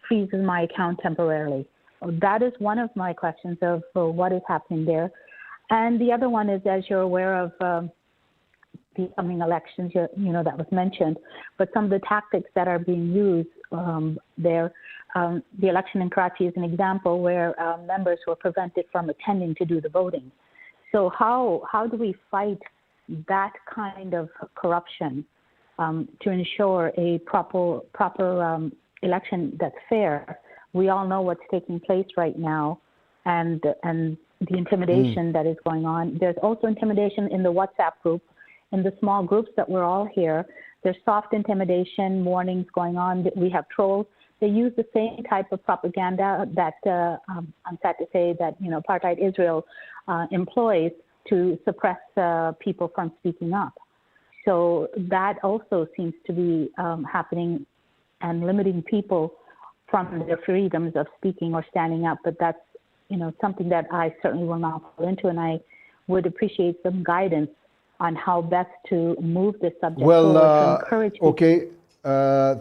freezes my account temporarily. That is one of my questions of what is happening there. And the other one is, as you're aware of the coming elections, that was mentioned, but some of the tactics that are being used there, the election in Karachi is an example where members were prevented from attending to do the voting. So how do we fight that kind of corruption to ensure a proper election that's fair? We all know what's taking place right now, and the intimidation that is going on. There's also intimidation in the WhatsApp group, in the small groups that we're all here. There's soft intimidation warnings going on. We have trolls. They use the same type of propaganda that I'm sad to say that apartheid Israel employs to suppress people from speaking up. So that also seems to be happening and limiting people from their freedoms of speaking or standing up. But that's, something that I certainly will not fall into, and I would appreciate some guidance on how best to move this subject forward to encourage people. Okay,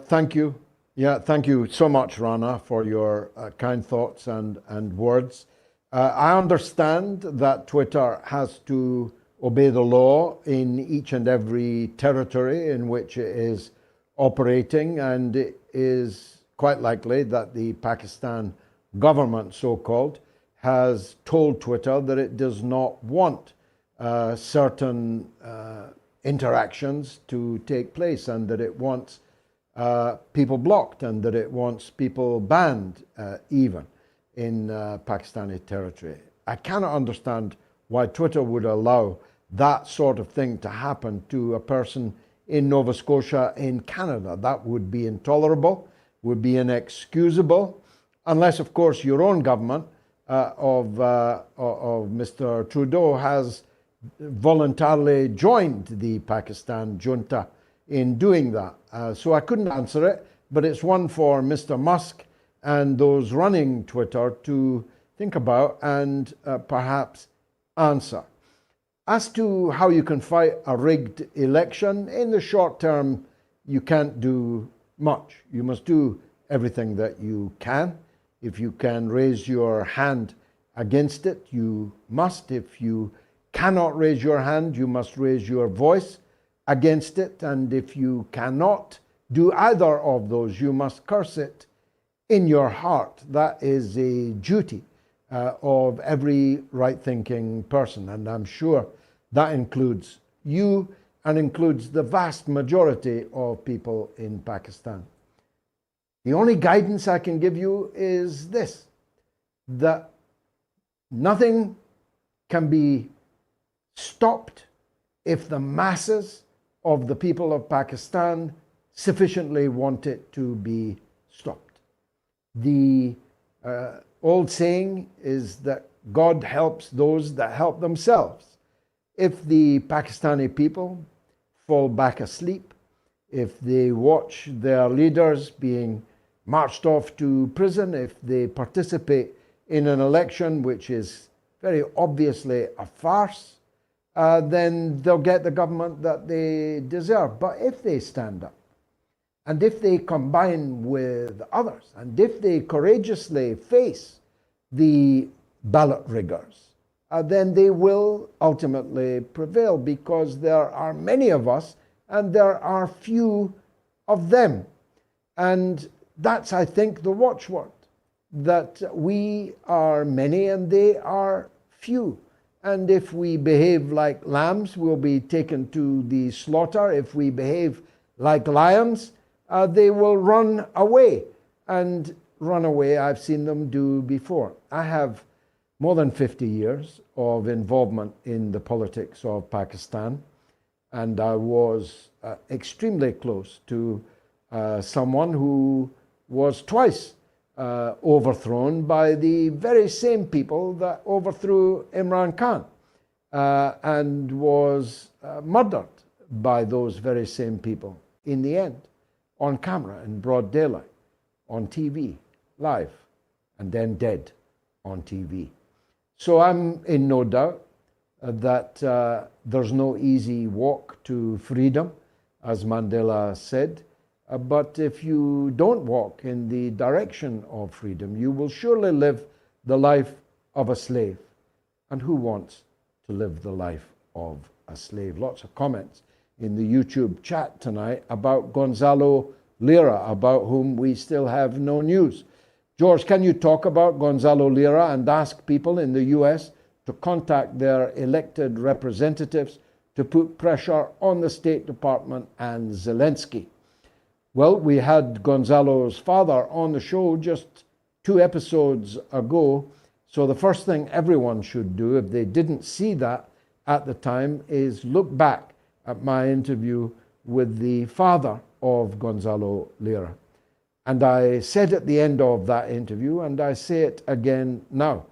thank you. Yeah, thank you so much, Rana, for your kind thoughts and words. I understand that Twitter has to obey the law in each and every territory in which it is operating, and it is quite likely that the Pakistan government, so-called, has told Twitter that it does not want certain interactions to take place, and that it wants people blocked, and that it wants people banned even in Pakistani territory. I cannot understand why Twitter would allow that sort of thing to happen to a person in Nova Scotia in Canada. That would be intolerable, would be inexcusable, unless, of course, your own government of Mr. Trudeau has voluntarily joined the Pakistan junta in doing that. So I couldn't answer it, but it's one for Mr. Musk and those running Twitter to think about and perhaps answer. As to how you can fight a rigged election, in the short term, you can't do much. You must do everything that you can. If you can raise your hand against it, you must. If you cannot raise your hand, you must raise your voice against it. And if you cannot do either of those, you must curse it in your heart. That is a duty of every right-thinking person. And I'm sure that includes you and includes the vast majority of people in Pakistan. The only guidance I can give you is this, that nothing can be stopped if the masses of the people of Pakistan sufficiently want it to be stopped. The old saying is that God helps those that help themselves. If the Pakistani people fall back asleep, if they watch their leaders being marched off to prison, if they participate in an election which is very obviously a farce, then they'll get the government that they deserve. But if they stand up, and if they combine with others, and if they courageously face the ballot riggers, then they will ultimately prevail, because there are many of us and there are few of them. And that's, I think, the watchword, that we are many and they are few. And if we behave like lambs, we'll be taken to the slaughter. If we behave like lions, they will run away. And run away, I've seen them do before. I have more than 50 years of involvement in the politics of Pakistan, and I was extremely close to someone who was twice overthrown by the very same people that overthrew Imran Khan, and was murdered by those very same people in the end, on camera, in broad daylight, on TV, live, and then dead on TV. So I'm in no doubt that there's no easy walk to freedom, as Mandela said. But if you don't walk in the direction of freedom, you will surely live the life of a slave. And who wants to live the life of a slave? Lots of comments in the YouTube chat tonight about Gonzalo Lira, about whom we still have no news. George, can you talk about Gonzalo Lira and ask people in the US to contact their elected representatives to put pressure on the State Department and Zelensky? Well, we had Gonzalo's father on the show just 2 episodes ago. So the first thing everyone should do, if they didn't see that at the time, is look back at my interview with the father of Gonzalo Lira. And I said at the end of that interview, and I say it again now,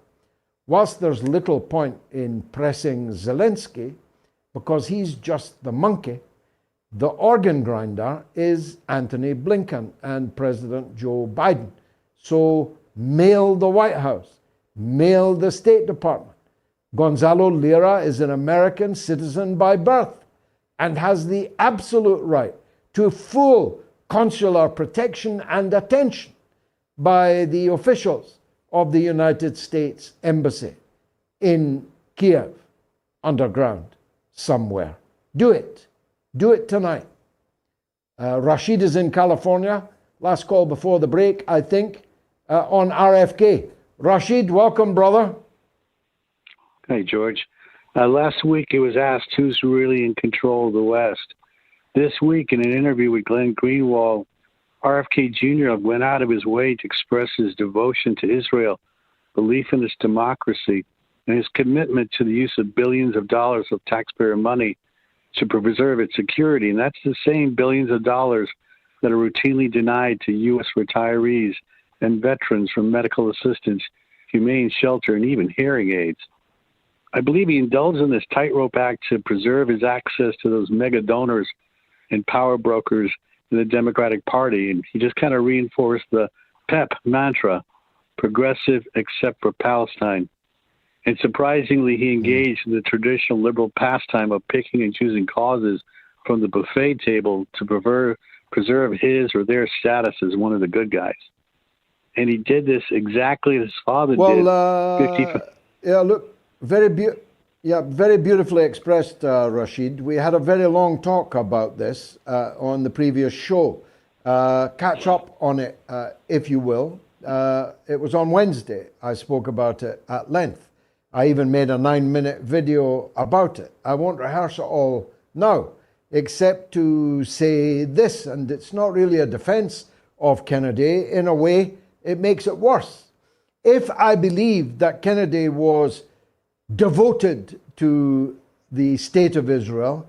whilst there's little point in pressing Zelensky, because he's just the monkey, The organ grinder is Anthony Blinken and President Joe Biden. So mail the White House, mail the State Department. Gonzalo Lira is an American citizen by birth and has the absolute right to full consular protection and attention by the officials of the United States Embassy in Kiev, underground, somewhere. Do it. Do it tonight. Rashid is in California. Last call before the break, I think, on RFK. Rashid, welcome, brother. Hey, George. Last week it was asked who's really in control of the West. This week, in an interview with Glenn Greenwald, RFK Jr. went out of his way to express his devotion to Israel, belief in its democracy, and his commitment to the use of billions of dollars of taxpayer money to preserve its security. And that's the same billions of dollars that are routinely denied to U.S. retirees and veterans from medical assistance, humane shelter, and even hearing aids. I believe he indulged in this tightrope act to preserve his access to those mega donors and power brokers in the Democratic Party. And he just kind of reinforced the PEP mantra, progressive except for Palestine. And surprisingly, he engaged in the traditional liberal pastime of picking and choosing causes from the buffet table to preserve his or their status as one of the good guys. And he did this exactly as his father did. Yeah, look, very beautifully expressed, Rashid. We had a very long talk about this on the previous show. Catch up on it, if you will. It was on Wednesday. I spoke about it at length. I even made a 9-minute video about it. I won't rehearse it all now, except to say this, and it's not really a defense of Kennedy. In a way, it makes it worse. If I believed that Kennedy was devoted to the state of Israel,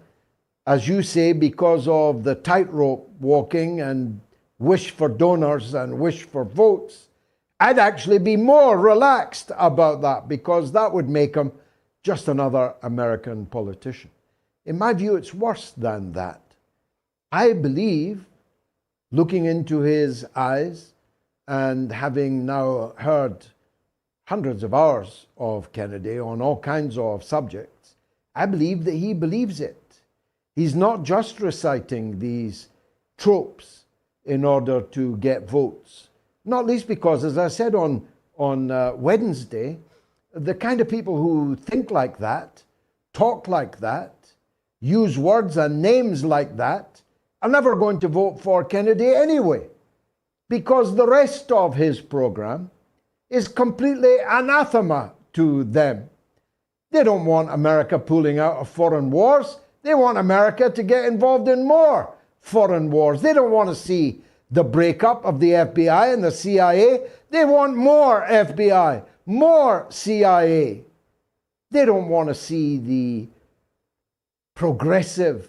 as you say, because of the tightrope walking and wish for donors and wish for votes, I'd actually be more relaxed about that, because that would make him just another American politician. In my view, it's worse than that. I believe, looking into his eyes and having now heard hundreds of hours of Kennedy on all kinds of subjects, I believe that he believes it. He's not just reciting these tropes in order to get votes. Not least because, as I said on Wednesday, the kind of people who think like that, talk like that, use words and names like that, are never going to vote for Kennedy anyway, because the rest of his program is completely anathema to them. They don't want America pulling out of foreign wars. They want America to get involved in more foreign wars. They don't want to see the breakup of the FBI and the CIA. They want more FBI, more CIA. They don't want to see the progressive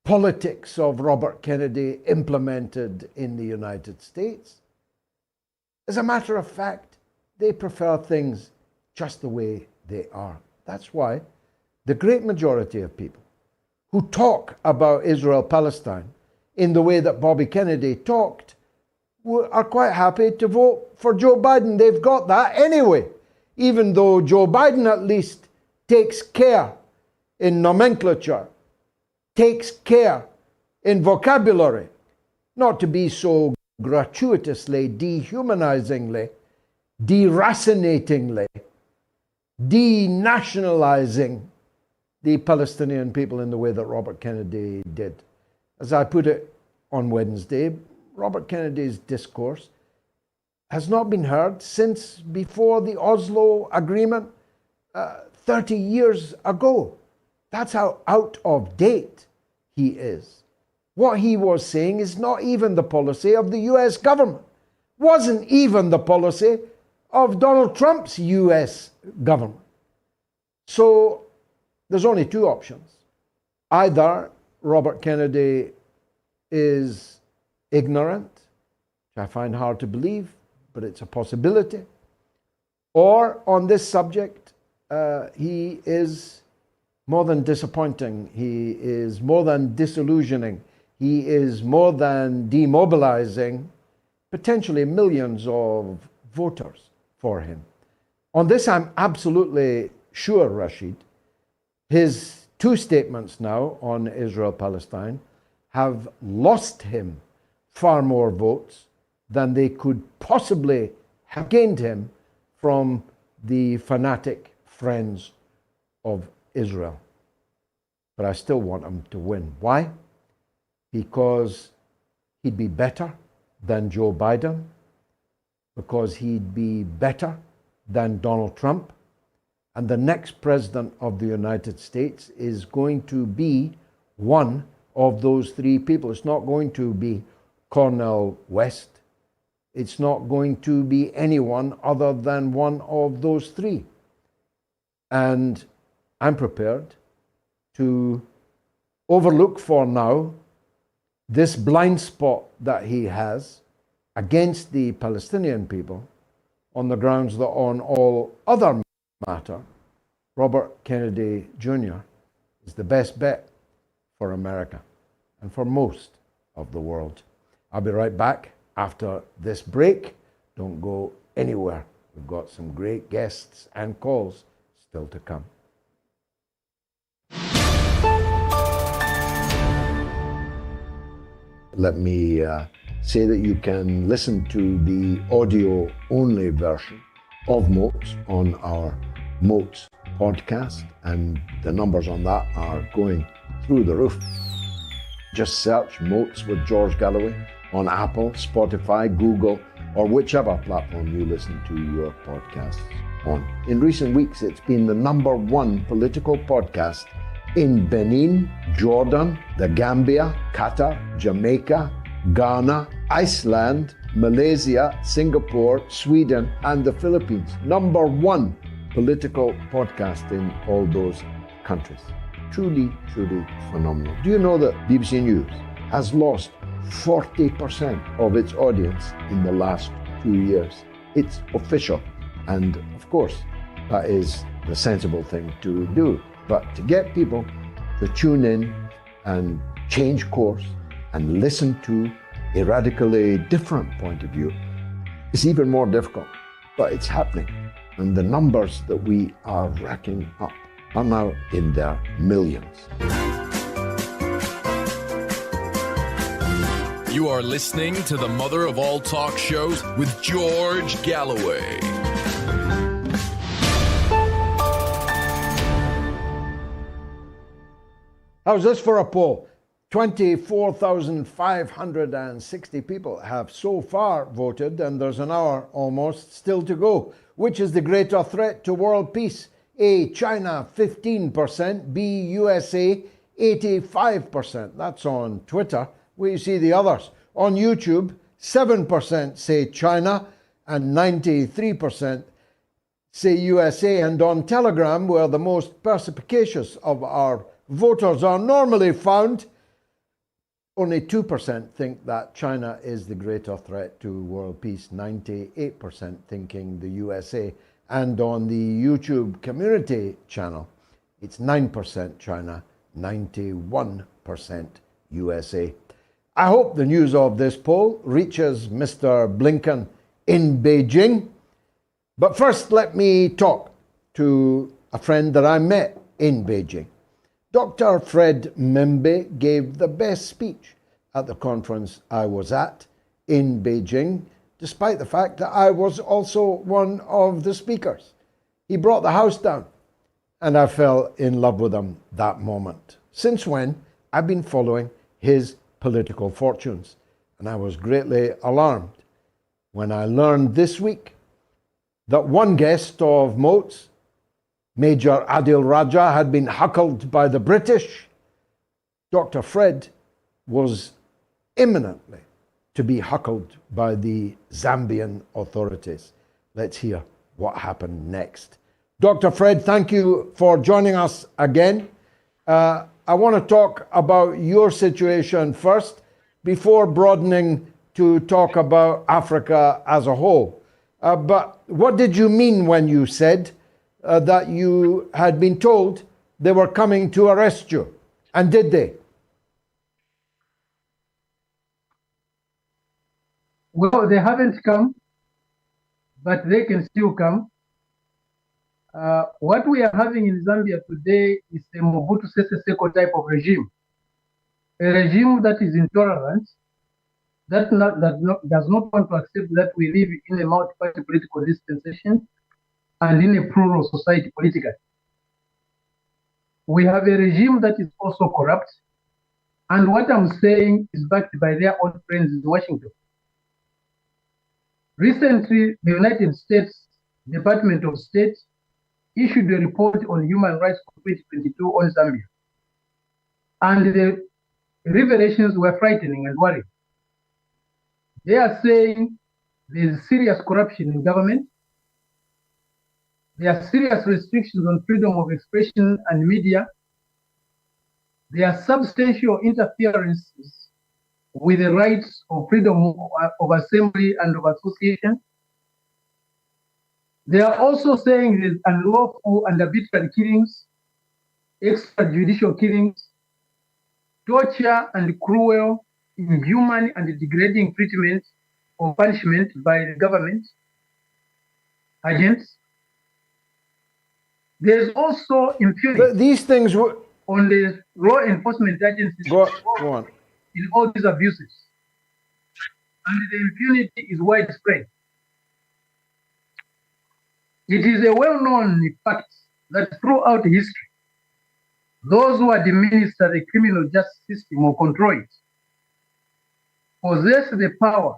politics of Robert Kennedy implemented in the United States. As a matter of fact, they prefer things just the way they are. That's why the great majority of people who talk about Israel-Palestine in the way that Bobby Kennedy talked are quite happy to vote for Joe Biden. They've got that anyway, even though Joe Biden at least takes care in nomenclature, takes care in vocabulary, not to be so gratuitously, dehumanizingly, deracinatingly, denationalizing the Palestinian people in the way that Robert Kennedy did. As I put it on Wednesday, Robert Kennedy's discourse has not been heard since before the Oslo Agreement 30 years ago. That's how out of date he is. What he was saying is not even the policy of the US government. Wasn't even the policy of Donald Trump's US government. So there's only two options. Either Robert Kennedy is ignorant, which I find hard to believe, but it's a possibility, or on this subject, he is more than disappointing. He is more than disillusioning. He is more than demobilizing potentially millions of voters for him. On this, I'm absolutely sure, Rashid. His two statements now on Israel-Palestine have lost him far more votes than they could possibly have gained him from the fanatic friends of Israel. But I still want him to win. Why? Because he'd be better than Joe Biden, because he'd be better than Donald Trump, and the next president of the United States is going to be one of those three people. It's not going to be Cornel West. It's not going to be anyone other than one of those three. And I'm prepared to overlook for now this blind spot that he has against the Palestinian people on the grounds that on all other matter, Robert Kennedy Jr. is the best bet for America and for most of the world. I'll be right back after this break. Don't go anywhere. We've got some great guests and calls still to come. Let me say that you can listen to the audio-only version of Moats on our Moats podcast, and the numbers on that are going through the roof. Just search Moats with George Galloway on Apple, Spotify, Google, or whichever platform you listen to your podcasts on. In recent weeks, it's been the #1 political podcast in Benin, Jordan, the Gambia, Qatar, Jamaica, Ghana, Iceland, Malaysia, Singapore, Sweden, and the Philippines. #1 political podcast in all those countries. Truly, truly phenomenal. Do you know that BBC News has lost 40% of its audience in the last 2 years? It's official. And of course, that is the sensible thing to do. But to get people to tune in and change course and listen to a radically different point of view is even more difficult. But it's happening. And the numbers that we are racking up are now in their millions. You are listening to the mother of all talk shows with George Galloway. How's this for a poll? 24,560 people have so far voted, and there's an hour almost still to go. Which is the greater threat to world peace? A, China, 15%. B, USA, 85%. That's on Twitter, where you see the others. On YouTube, 7% say China and 93% say USA. And on Telegram, where the most perspicacious of our voters are normally found, only 2% think that China is the greater threat to world peace, 98% thinking the USA. And on the YouTube community channel, it's 9% China, 91% USA. I hope the news of this poll reaches Mr. Blinken in Beijing. But first, let me talk to a friend that I met in Beijing. Dr. Fred Mimbe gave the best speech at the conference I was at in Beijing, despite the fact that I was also one of the speakers. He brought the house down, and I fell in love with him that moment. Since when, I've been following his political fortunes, and I was greatly alarmed when I learned this week that one guest of Moats, Major Adil Raja, had been huckled by the British. Dr. Fred was imminently to be huckled by the Zambian authorities. Let's hear what happened next. Dr. Fred, thank you for joining us again. I want to talk about your situation first before broadening to talk about Africa as a whole. But what did you mean when you said that you had been told they were coming to arrest you. And did they? Well, they haven't come, but they can still come. What we are having in Zambia today is a Mobutu Sese Seko type of regime. A regime that is intolerant, that does not want to accept that we live in a multi-party political dispensation and in a plural society politically. We have a regime that is also corrupt, and what I'm saying is backed by their own friends in Washington. Recently, the United States Department of State issued a report on human rights for 2022 on Zambia. And the revelations were frightening and worrying. They are saying there is serious corruption in government. There are serious restrictions on freedom of expression and media. There are substantial interferences with the rights of freedom of assembly and of association. They are also saying there's unlawful and arbitrary killings, extrajudicial killings, torture and cruel, inhuman and degrading treatment or punishment by the government agents. There's also impunity. But these things were on the law enforcement agencies go on. in all these abuses. And the impunity is widespread. It is a well-known fact that throughout history, those who administer the criminal justice system or control it possess the power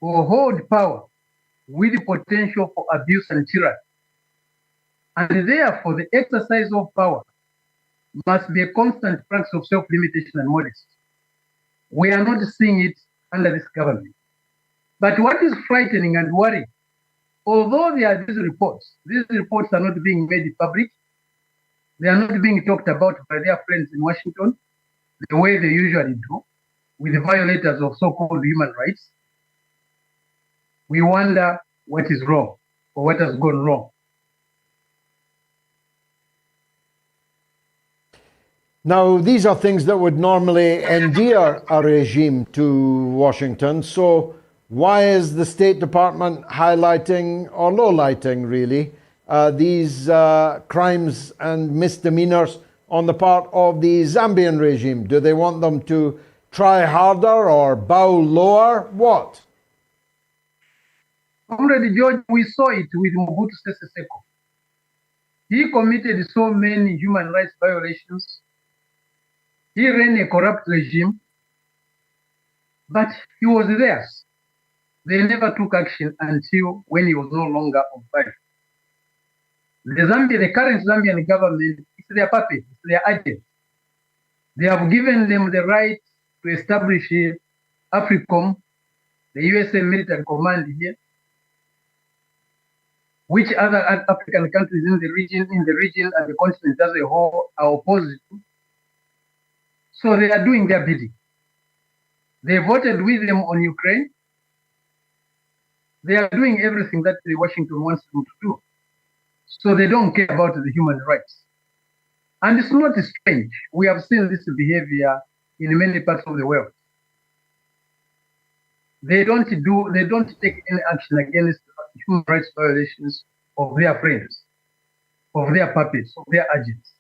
or hold power with the potential for abuse and tyranny. And therefore, the exercise of power must be a constant practice of self-limitation and modesty. We are not seeing it under this government. But what is frightening and worrying, although there are these reports are not being made public, they are not being talked about by their friends in Washington the way they usually do, with the violators of so-called human rights. We wonder what is wrong or what has gone wrong. Now, these are things that would normally endear a regime to Washington. So why is the State Department highlighting or lowlighting, really, these crimes and misdemeanors on the part of the Zambian regime? Do they want them to try harder or bow lower? What? Already, George, we saw it with Mobutu Sese Seko. He committed so many human rights violations. He ran a corrupt regime, but he was theirs. They never took action until when he was no longer on fire. The current Zambian government is their puppet, it's their agent. They have given them the right to establish AFRICOM, the USA military command here, which other African countries in the region and the continent as a whole are opposed to. So they are doing their bidding. They voted with them on Ukraine. They are doing everything that Washington wants them to do. So they don't care about the human rights. And it's not strange. We have seen this behavior in many parts of the world. They don't take any action against human rights violations of their friends, of their puppets, of their agents.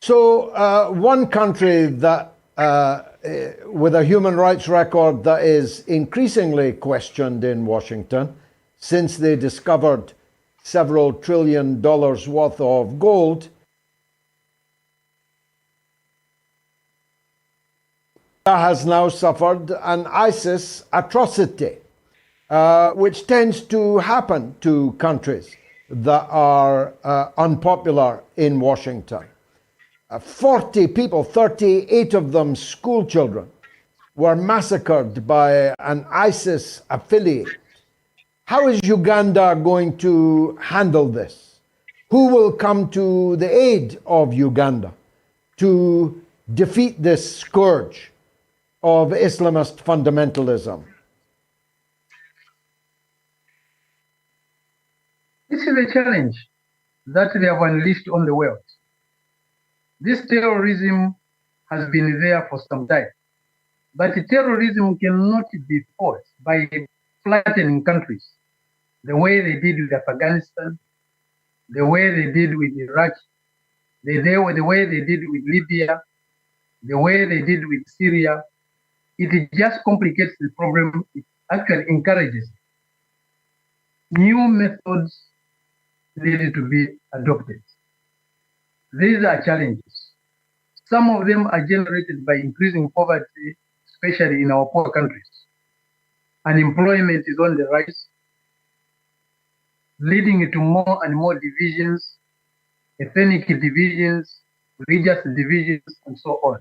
So one country that with a human rights record that is increasingly questioned in Washington since they discovered several $1 trillion worth of gold has now suffered an ISIS atrocity, which tends to happen to countries that are unpopular in Washington. 40 people, 38 of them school children, were massacred by an ISIS affiliate. How is Uganda going to handle this? Who will come to the aid of Uganda to defeat this scourge of Islamist fundamentalism? This is a challenge that they have unleashed on the world. This terrorism has been there for some time, but terrorism cannot be fought by flattening countries the way they did with Afghanistan, the way they did with Iraq, the way they did with Libya, the way they did with Syria. It just complicates the problem. It actually encourages new methods needed to be adopted. These are challenges. Some of them are generated by increasing poverty, especially in our poor countries. Unemployment is on the rise, leading to more and more divisions, ethnic divisions, religious divisions, and so on.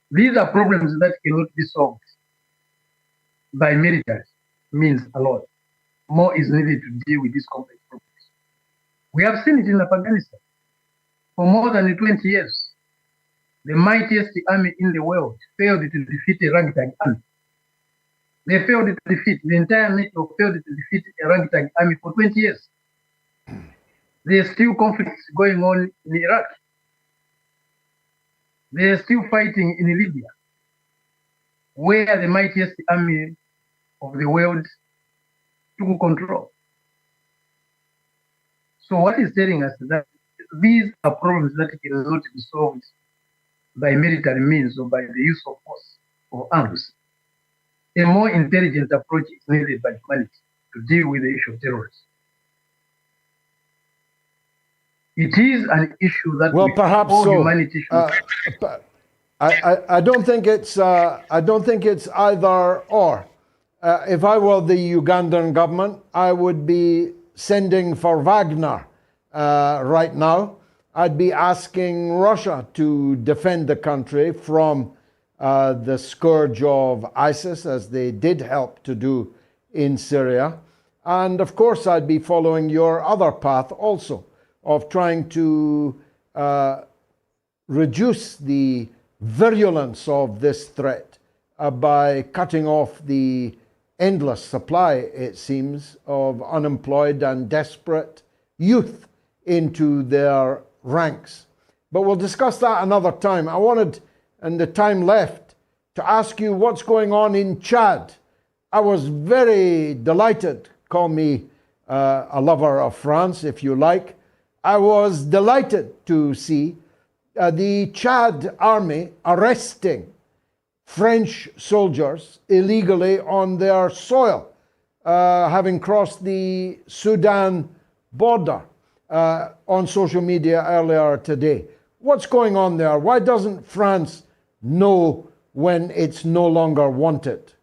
These are problems that cannot be solved by military means alone. More is needed to deal with these complex problems. We have seen it in Afghanistan. For more than 20 years, the mightiest army in the world failed to defeat a ragtag army. They failed to defeat, the entire NATO failed to defeat a ragtag army for 20 years. There are still conflicts going on in Iraq. They are still fighting in Libya, where the mightiest army of the world took control. So what is telling us that these are problems that cannot be solved by military means or by the use of force or arms. A more intelligent approach is needed by humanity to deal with the issue of terrorism. It is an issue that perhaps all so. Humanity should. I don't think it's either or. If I were the Ugandan government, I would be sending for Wagner right now. I'd be asking Russia to defend the country from the scourge of ISIS, as they did help to do in Syria. And of course, I'd be following your other path also, of trying to reduce the virulence of this threat by cutting off the endless supply, it seems, of unemployed and desperate youth into their ranks. But we'll discuss that another time. I wanted, in the time left, to ask you what's going on in Chad. I was very delighted, call me a lover of France if you like. I was delighted to see the Chad army arresting French soldiers illegally on their soil, having crossed the Sudan border on social media earlier today. What's going on there? Why doesn't France know when it's no longer wanted?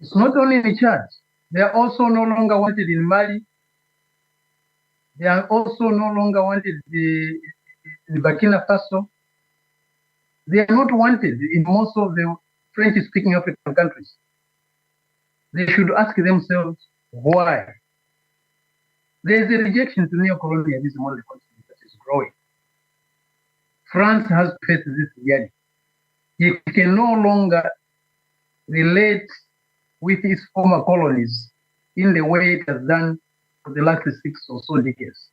It's not only in Chad. They are also no longer wanted in Mali. They are also no longer wanted in Burkina Faso. They are not wanted in most of the French-speaking African countries. They should ask themselves why. There is a rejection to neo-colonialism on the continent that is growing. France has faced this reality. It can no longer relate with its former colonies in the way it has done for the last 6 or so decades.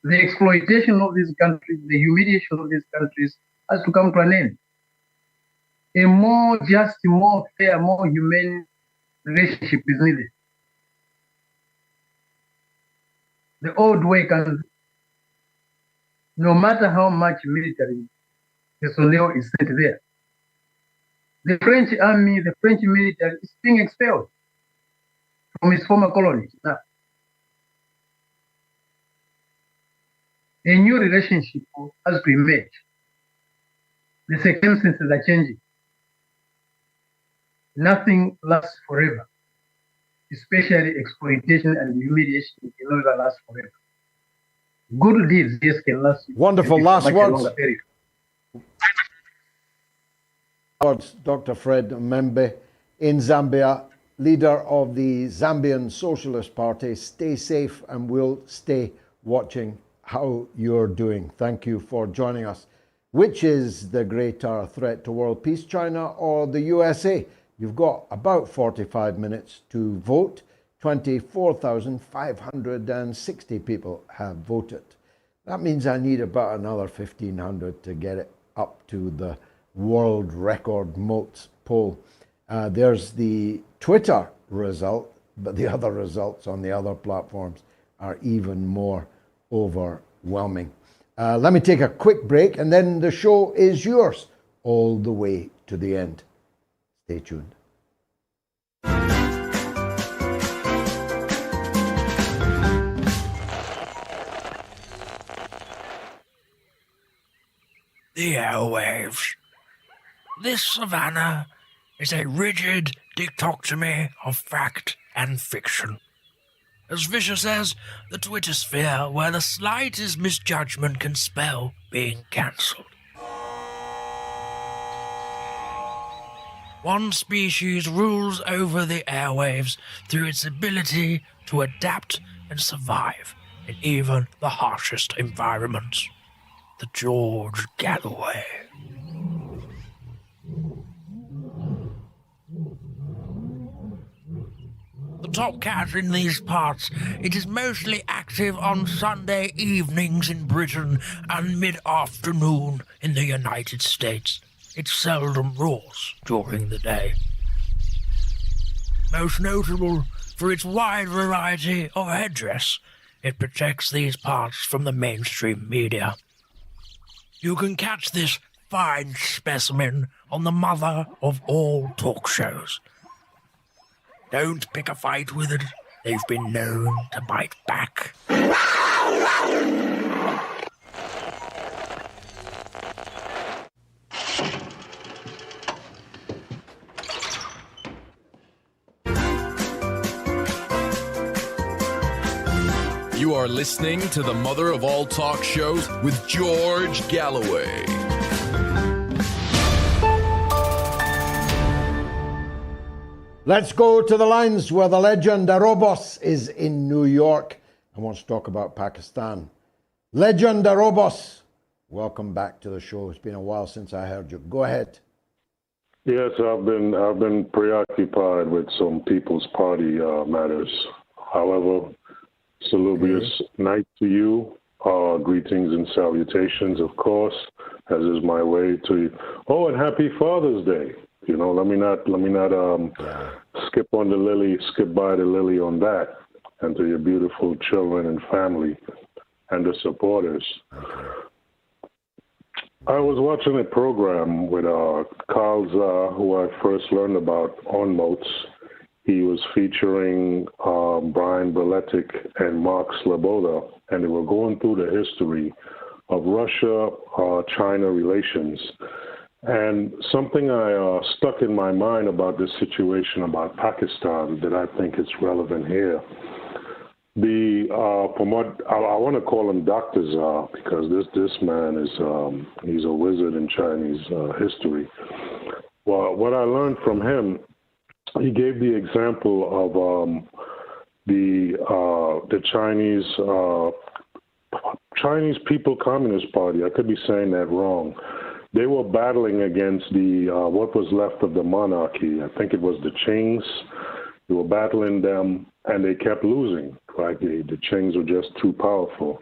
The exploitation of these countries, the humiliation of these countries has to come to an end. A more just, more fair, more humane relationship is needed. The old way can, no matter how much military personnel is sent there, the French army, the French military is being expelled from its former colonies. Now, a new relationship has to emerge. The circumstances are changing. Nothing lasts forever, especially exploitation and humiliation can never last forever. Good deeds, yes, can last. Wonderful. Last words. Dr. Fred Membe in Zambia, leader of the Zambian Socialist Party. Stay safe, and we'll stay watching how you're doing. Thank you for joining us. Which is the greater threat to world peace, China or the USA? You've got about 45 minutes to vote. 24,560 people have voted. That means I need about another 1,500 to get it up to the world record Moats poll. There's the Twitter result, but the other results on the other platforms are even more overwhelming. Let me take a quick break and then the show is yours all the way to the end. Stay tuned. The airwaves. This savannah is a rigid dichotomy of fact and fiction. As Fisher says, the Twitter sphere where the slightest misjudgment can spell being cancelled. One species rules over the airwaves through its ability to adapt and survive in even the harshest environments. The George Galloway. The top cat in these parts, it is mostly active on Sunday evenings in Britain and mid-afternoon in the United States. It seldom roars during the day. Most notable for its wide variety of headdress, it protects these parts from the mainstream media. You can catch this fine specimen on the mother of all talk shows. Don't pick a fight with it. They've been known to bite back. You are listening to the mother of all talk shows with George Galloway. Let's go to the lines where the legend Arobos is in New York and wants to talk about Pakistan. Legend Arobos, welcome back to the show. It's been a while since I heard you. Go ahead. Yes, I've been preoccupied with some People's Party matters. However, salubrious night to you. Greetings and salutations, of course, as is my way to you. Oh, and happy Father's Day. You know, let me not skip by the lily on that, and to your beautiful children and family and the supporters. I was watching a program with Carl Zah, who I first learned about on Moats. He was featuring Brian Berletic and Mark Sloboda, and they were going through the history of Russia-China relations. And something I stuck in my mind about this situation about Pakistan that I think is relevant here. From what I want to call him Dr. Zah, because this man is he's a wizard in Chinese history. Well, what I learned from him, he gave the example of the Chinese People Communist Party. I could be saying that wrong. They were battling against the what was left of the monarchy. I think it was the Qings. They were battling them, and they kept losing. Right, the Qings were just too powerful,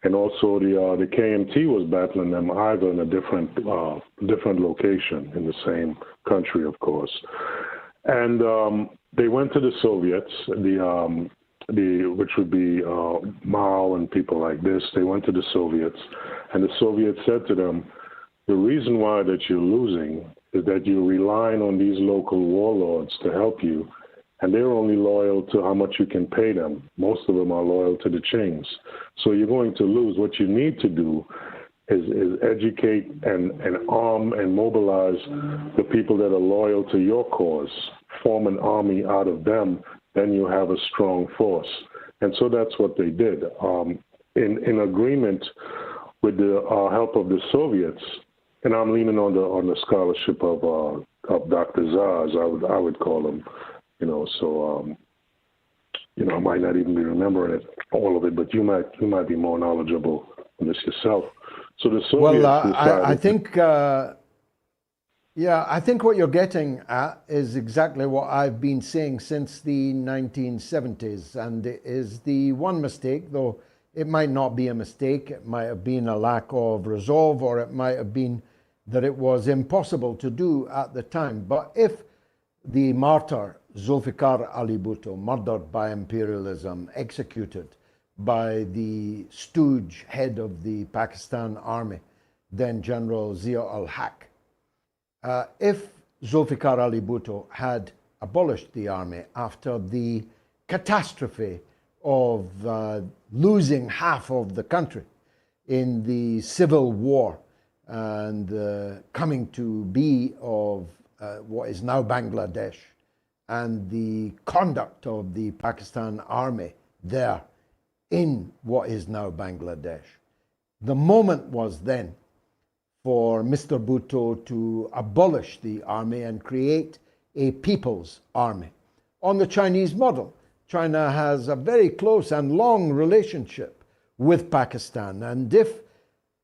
and also the KMT was battling them either in a different location in the same country, of course. And they went to the Soviets, which would be Mao and people like this. They went to the Soviets, and the Soviets said to them, the reason why that you're losing is that you're relying on these local warlords to help you, and they're only loyal to how much you can pay them. Most of them are loyal to the Qings. So you're going to lose. What you need to do is educate and arm and mobilize the people that are loyal to your cause, form an army out of them, then you have a strong force. And so that's what they did. In agreement with the help of the Soviets, and I'm leaning on the scholarship of Dr. Zah, as I would call him, you know. So I might not even be remembering all of it, but you might be more knowledgeable on this yourself. So the Soviets Well, decided. I think, yeah, I think what you're getting at is exactly what I've been saying since the 1970s, and it is the one mistake, though it might not be a mistake, it might have been a lack of resolve, or it might have been that it was impossible to do at the time. But if the martyr Zulfikar Ali Bhutto, murdered by imperialism, executed by the stooge head of the Pakistan army, then General Zia-ul-Haq, if Zulfikar Ali Bhutto had abolished the army after the catastrophe of losing half of the country in the civil war and coming to be of what is now Bangladesh, and the conduct of the Pakistan army there in what is now Bangladesh. The moment was then for Mr. Bhutto to abolish the army and create a people's army on the Chinese model. China has a very close and long relationship with Pakistan, and if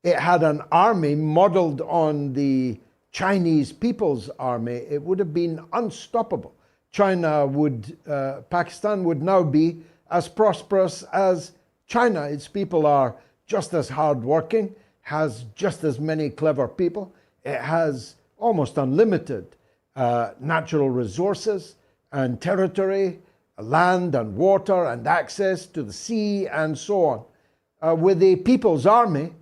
it had an army modeled on the Chinese People's Army, it would have been unstoppable. Pakistan would now be as prosperous as China. Its people are just as hardworking, has just as many clever people. It has almost unlimited natural resources and territory, land and water and access to the sea and so on. With a people's army,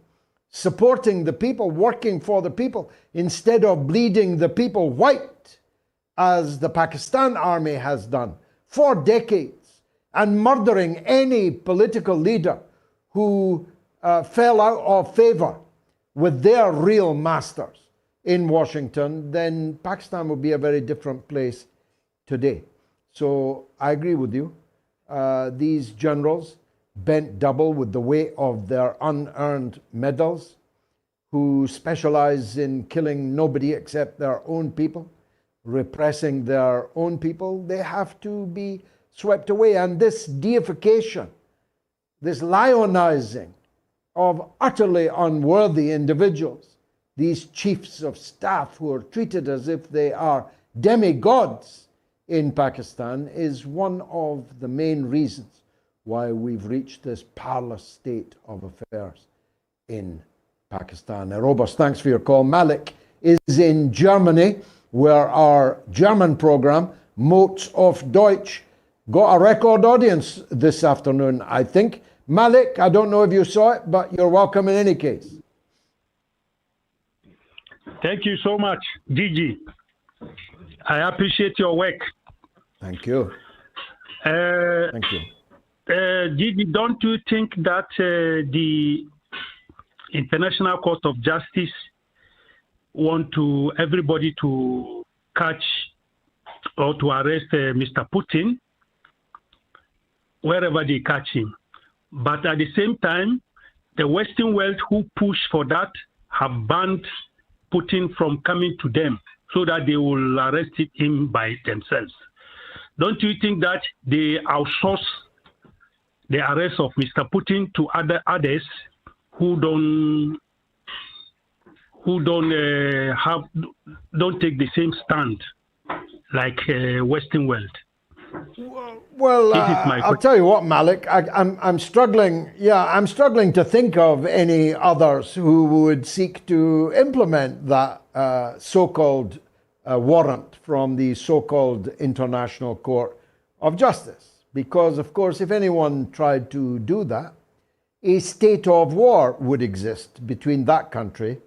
supporting the people, working for the people, instead of bleeding the people white, as the Pakistan army has done for decades, and murdering any political leader who fell out of favor with their real masters in Washington, then Pakistan would be a very different place today. So I agree with you. These generals, bent double with the weight of their unearned medals, who specialize in killing nobody except their own people, repressing their own people, they have to be swept away. And this deification, this lionizing of utterly unworthy individuals, these chiefs of staff who are treated as if they are demigods in Pakistan, is one of the main reasons why we've reached this parlous state of affairs in Pakistan. Robust, thanks for your call. Malik is in Germany, where our German program, Moats of Deutsch, got a record audience this afternoon, I think. Malik, I don't know if you saw it, but you're welcome in any case. Thank you so much, Gigi. I appreciate your work. Thank you. Thank you. Gigi, don't you think that the International Court of Justice want everybody to catch or to arrest Mr. Putin wherever they catch him? But at the same time, the Western world who push for that have banned Putin from coming to them so that they will arrest him by themselves. Don't you think that they outsource the arrest of Mr. Putin to others who don't take the same stand like Western world? Well, I'll tell you what, Malik, I'm struggling. Yeah, I'm struggling to think of any others who would seek to implement that so-called warrant from the so-called International Court of Justice. Because, of course, if anyone tried to do that, a state of war would exist between that country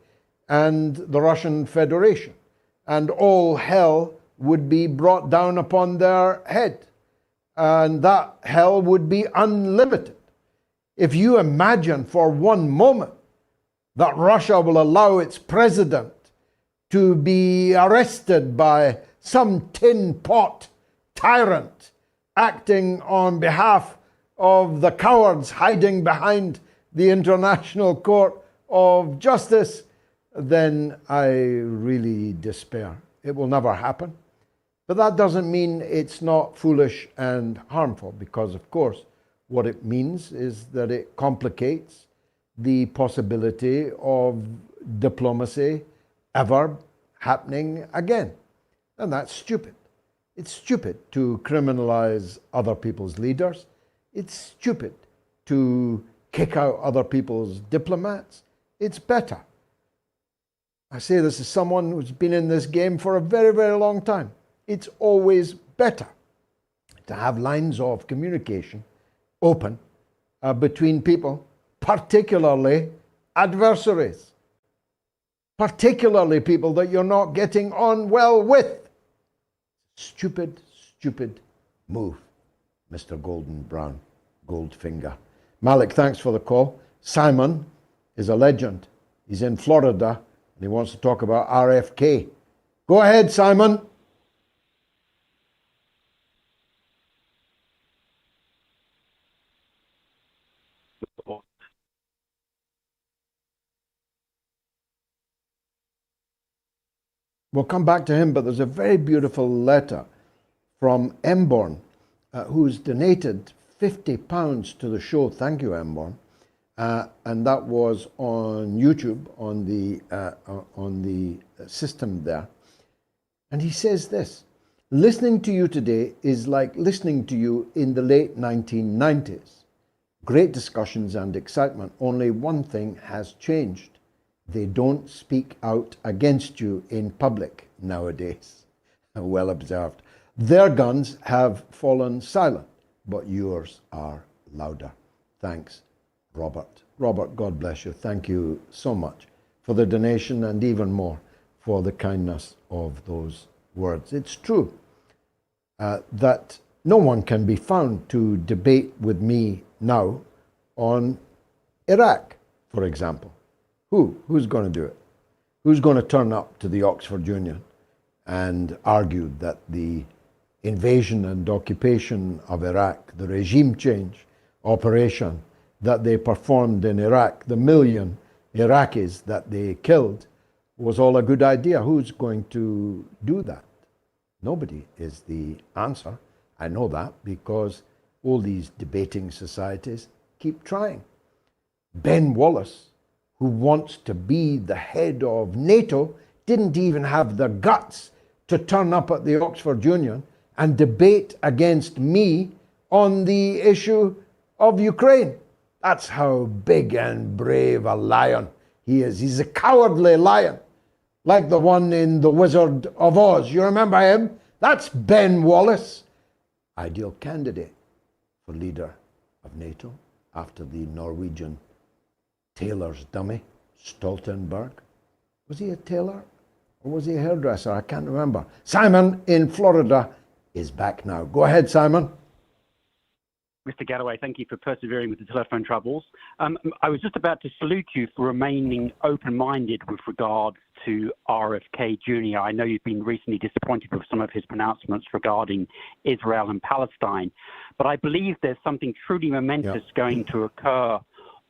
and the Russian Federation, and all hell would be brought down upon their head, and that hell would be unlimited. If you imagine for one moment that Russia will allow its president to be arrested by some tin pot tyrant acting on behalf of the cowards hiding behind the International Court of Justice, then I really despair. It will never happen. But that doesn't mean it's not foolish and harmful, because, of course, what it means is that it complicates the possibility of diplomacy ever happening again. And that's stupid. It's stupid to criminalize other people's leaders. It's stupid to kick out other people's diplomats. It's better. I say this as someone who's been in this game for a very, very long time. It's always better to have lines of communication open between people, particularly adversaries, particularly people that you're not getting on well with. Stupid, stupid move, Mr. Golden Brown, Goldfinger. Malik, thanks for the call. Simon is a legend. He's in Florida and he wants to talk about RFK. Go ahead, Simon. We'll come back to him, but there's a very beautiful letter from Emborn, who's donated £50 to the show. Thank you, Emborn. And that was on YouTube, on the system there. And he says this: listening to you today is like listening to you in the late 1990s. Great discussions and excitement. Only one thing has changed. They don't speak out against you in public nowadays. Well observed. Their guns have fallen silent, but yours are louder. Thanks, Robert. Robert, God bless you. Thank you so much for the donation and even more for the kindness of those words. It's true that no one can be found to debate with me now on Iraq, for example. Who's going to do it? Who's going to turn up to the Oxford Union and argue that the invasion and occupation of Iraq, the regime change operation that they performed in Iraq, the million Iraqis that they killed, was all a good idea? Who's going to do that? Nobody is the answer. I know that because all these debating societies keep trying. Ben Wallace, who wants to be the head of NATO, didn't even have the guts to turn up at the Oxford Union and debate against me on the issue of Ukraine. That's how big and brave a lion he is. He's a cowardly lion, like the one in The Wizard of Oz. You remember him? That's Ben Wallace. Ideal candidate for leader of NATO after the Norwegian tailor's dummy, Stoltenberg. Was he a tailor or was he a hairdresser? I can't remember. Simon in Florida is back now. Go ahead, Simon. Mr. Galloway, thank you for persevering with the telephone troubles. I was just about to salute you for remaining open-minded with regards to RFK Jr. I know you've been recently disappointed with some of his pronouncements regarding Israel and Palestine, but I believe there's something truly momentous going to occur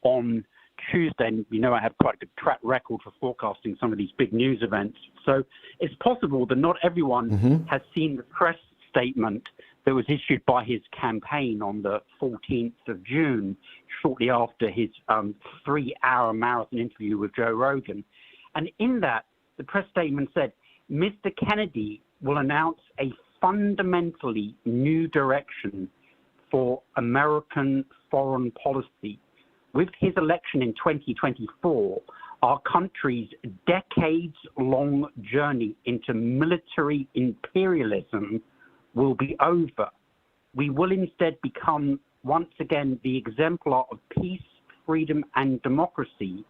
on Tuesday, and you know I have quite a good track record for forecasting some of these big news events. So it's possible that not everyone has seen the press statement that was issued by his campaign on the 14th of June, shortly after his 3-hour marathon interview with Joe Rogan. And in that, the press statement said, Mr. Kennedy will announce a fundamentally new direction for American foreign policy. With his election in 2024, our country's decades-long journey into military imperialism will be over. We will instead become, once again, the exemplar of peace, freedom, and democracy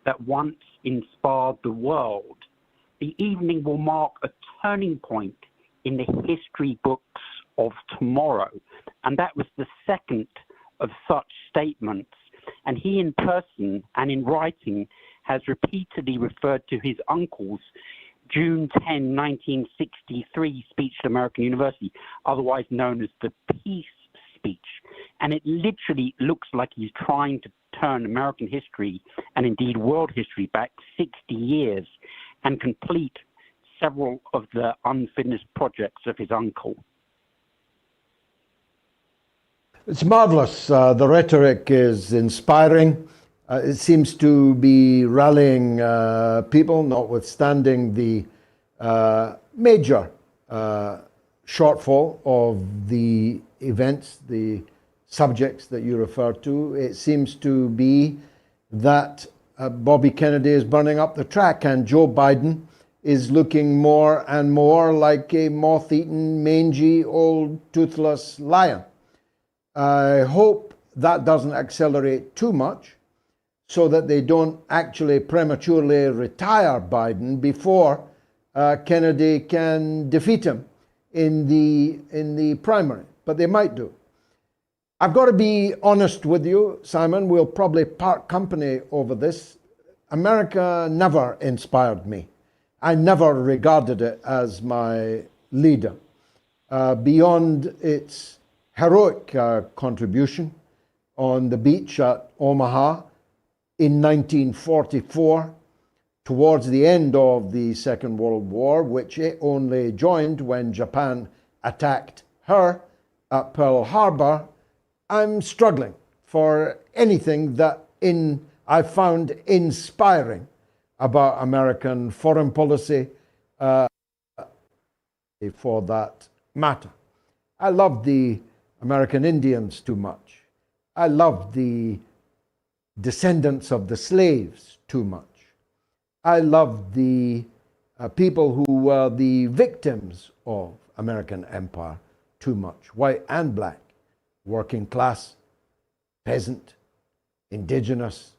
that once inspired the world. The evening will mark a turning point in the history books of tomorrow. And that was the second of such statements. And he in person and in writing has repeatedly referred to his uncle's June 10, 1963 speech at American University, otherwise known as the Peace Speech. And it literally looks like he's trying to turn American history and indeed world history back 60 years and complete several of the unfinished projects of his uncle. It's marvelous. The rhetoric is inspiring. It seems to be rallying people, notwithstanding the major shortfall of the events, the subjects that you refer to. It seems to be that Bobby Kennedy is burning up the track and Joe Biden is looking more and more like a moth-eaten, mangy, old, toothless lion. I hope that doesn't accelerate too much so that they don't actually prematurely retire Biden before Kennedy can defeat him in the primary, but they might do. I've got to be honest with you, Simon. We'll probably part company over this. America never inspired me. I never regarded it as my leader. Beyond its heroic contribution on the beach at Omaha in 1944, towards the end of the Second World War, which it only joined when Japan attacked her at Pearl Harbor, I'm struggling for anything that I found inspiring about American foreign policy, for that matter. I love the American Indians too much. I love the descendants of the slaves too much. I love the people who were the victims of American empire too much, white and black, working class, peasant, indigenous,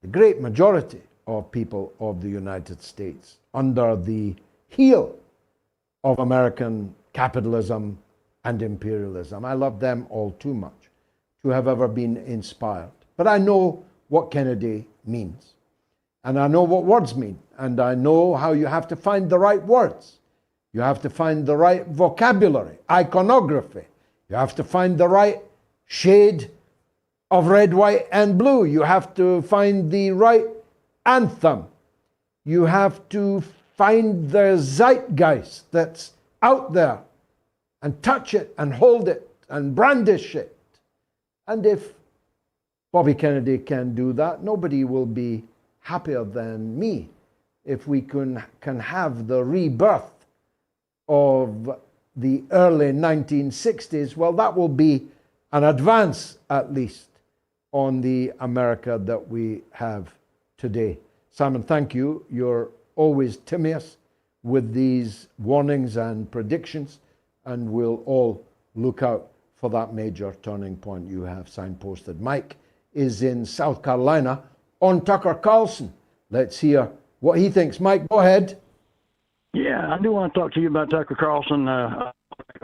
the great majority of people of the United States under the heel of American capitalism and imperialism. I love them all too much to have ever been inspired. But I know what Kennedy means. And I know what words mean. And I know how you have to find the right words. You have to find the right vocabulary, iconography. You have to find the right shade of red, white, and blue. You have to find the right anthem. You have to find the zeitgeist that's out there and touch it and hold it and brandish it. And if Bobby Kennedy can do that, nobody will be happier than me if we can have the rebirth of the early 1960s. Well, that will be an advance, at least, on the America that we have today. Simon, thank you. You're always timious with these warnings and predictions, and we'll all look out for that major turning point you have signposted. Mike is in South Carolina on Tucker Carlson. Let's hear what he thinks. Mike, go ahead. Yeah, I do want to talk to you about Tucker Carlson. A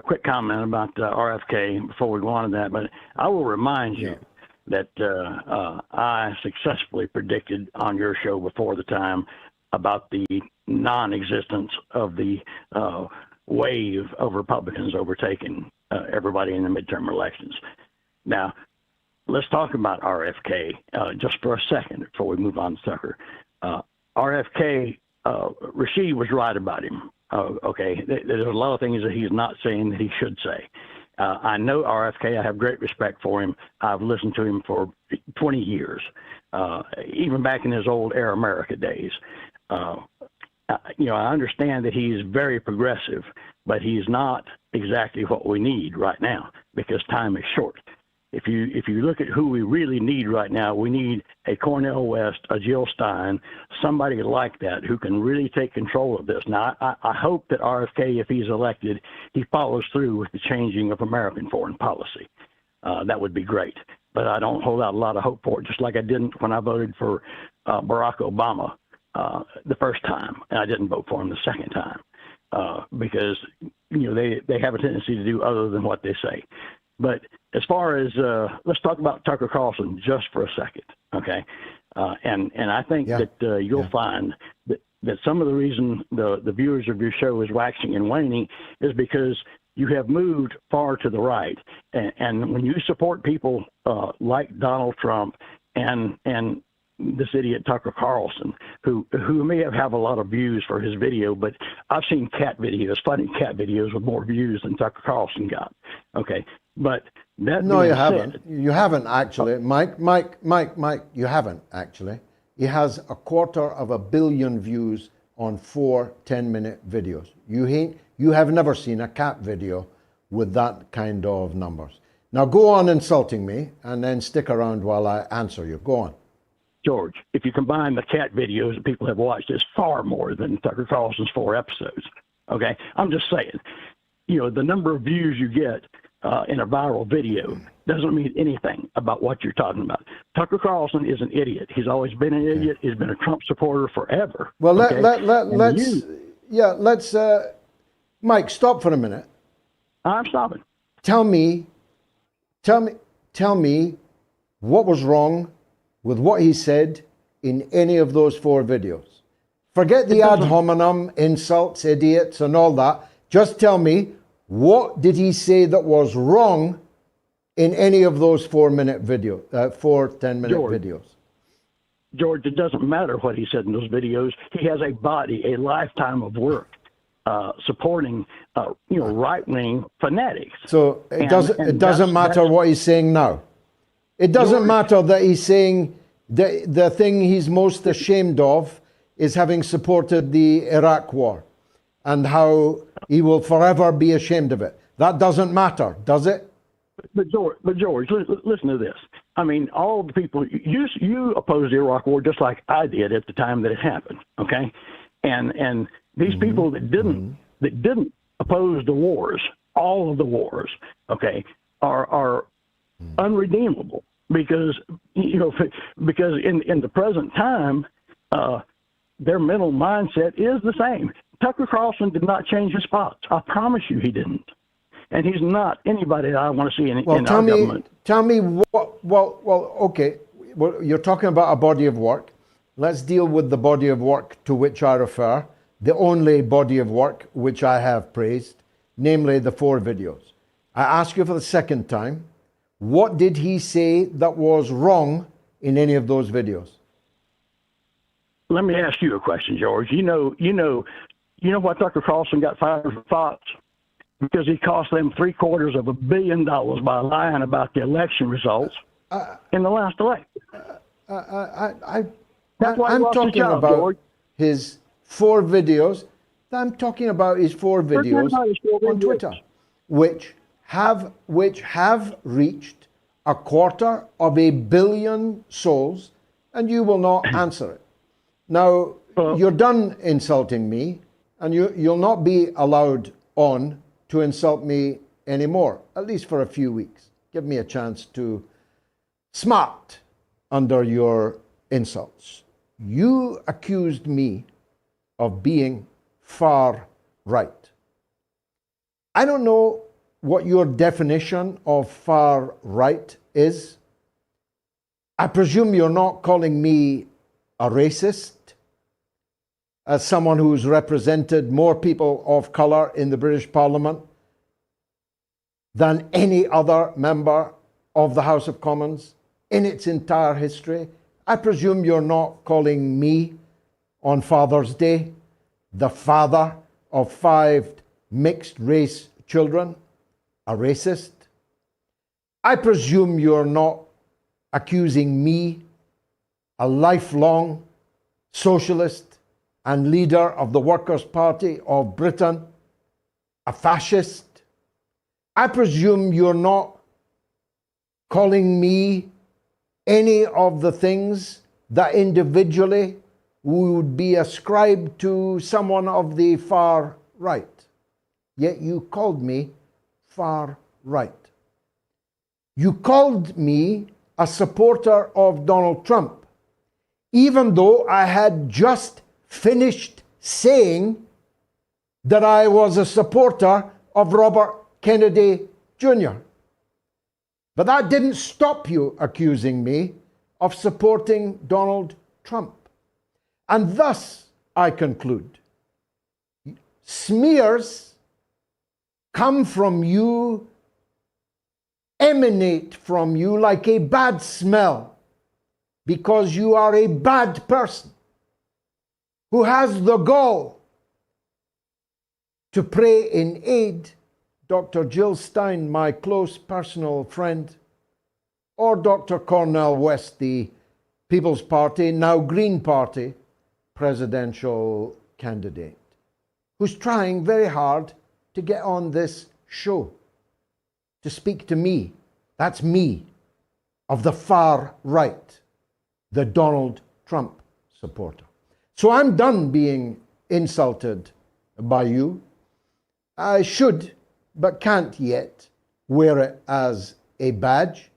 quick comment about RFK before we go on to that, but I will remind you that I successfully predicted on your show before the time about the non-existence of the wave of Republicans overtaking everybody in the midterm elections. Now, let's talk about RFK just for a second before we move on to Tucker. RFK, Rashid was right about him. Okay, there's a lot of things that he's not saying that he should say. I know RFK. I have great respect for him. I've listened to him for 20 years, even back in his old Air America days. You know, I understand that he's very progressive, but he's not exactly what we need right now because time is short. If you look at who we really need right now, we need a Cornel West, a Jill Stein, somebody like that who can really take control of this. Now, I hope that RFK, if he's elected, he follows through with the changing of American foreign policy. That would be great. But I don't hold out a lot of hope for it, just like I didn't when I voted for Barack Obama the first time, and I didn't vote for him the second time because you know they have a tendency to do other than what they say. But as far as let's talk about Tucker Carlson just for a second, okay? And I think that you'll find that some of the reason the viewers of your show is waxing and waning is because you have moved far to the right, and when you support people like Donald Trump and this idiot Tucker Carlson, who may have a lot of views for his video, but I've seen cat videos, funny cat videos with more views than Tucker Carlson got. Okay, but that No, being you haven't. said, You haven't actually. Mike, you haven't actually. He has 250 million views on 4 10-minute videos. You have never seen a cat video with that kind of numbers. Now go on insulting me and then stick around while I answer you. Go on. George, if you combine the cat videos that people have watched, it's far more than Tucker Carlson's 4 episodes. Okay, I'm just saying, the number of views you get in a viral video doesn't mean anything about what you're talking about. Tucker Carlson is an idiot. He's always been an idiot. He's been a Trump supporter forever. Well, let's Mike, stop for a minute. I'm stopping. Tell me what was wrong with what he said in any of those 4 videos. Forget the ad hominem, insults, idiots, and all that. Just tell me, what did he say that was wrong in any of those 4 10-minute videos? George, it doesn't matter what he said in those videos. He has a body, a lifetime of work supporting, right-wing fanatics. So it doesn't matter what he's saying now. It doesn't matter that he's saying the thing he's most ashamed of is having supported the Iraq war and how he will forever be ashamed of it. That doesn't matter, does it? But George, listen to this. I mean, all the people, you opposed the Iraq war just like I did at the time that it happened, okay? And these people that didn't oppose the wars, all of the wars, okay, are unredeemable because because in the present time, their mental mindset is the same. Tucker Carlson did not change his spots. I promise you, he didn't. And he's not anybody that I want to see in our government. Tell me what. Well, okay. Well, you're talking about a body of work. Let's deal with the body of work to which I refer, the only body of work which I have praised, namely the 4 videos. I ask you for the second time, what did he say that was wrong in any of those videos? Let me ask you a question, George. You know why Tucker Carlson got fired from Fox? Because he cost them $750 million by lying about the election results in the last election. I'm talking about his 4 videos. I'm talking about his 4 videos on Twitter, which have reached 250 million souls, and you will not answer it. Now, you're done insulting me, and you'll not be allowed on to insult me anymore, at least for a few weeks. Give me a chance to smart under your insults. You accused me of being far right. I don't know what your definition of far right is. I presume you're not calling me a racist, as someone who's represented more people of colour in the British Parliament than any other member of the House of Commons in its entire history. I presume you're not calling me on Father's Day the father of 5 mixed-race children a racist. I presume you're not accusing me, a lifelong socialist and leader of the Workers' Party of Britain, a fascist. I presume you're not calling me any of the things that individually would be ascribed to someone of the far right. Yet you called me far right. You called me a supporter of Donald Trump, even though I had just finished saying that I was a supporter of Robert Kennedy Jr. But that didn't stop you accusing me of supporting Donald Trump. And thus, I conclude, smears come from you, emanate from you like a bad smell, because you are a bad person who has the gall to pray in aid Dr. Jill Stein, my close personal friend, or Dr. Cornel West, the People's Party, now Green Party, presidential candidate, who's trying very hard to get on this show, to speak to me. That's me, of the far right, the Donald Trump supporter. So I'm done being insulted by you. I should, but can't yet, wear it as a badge.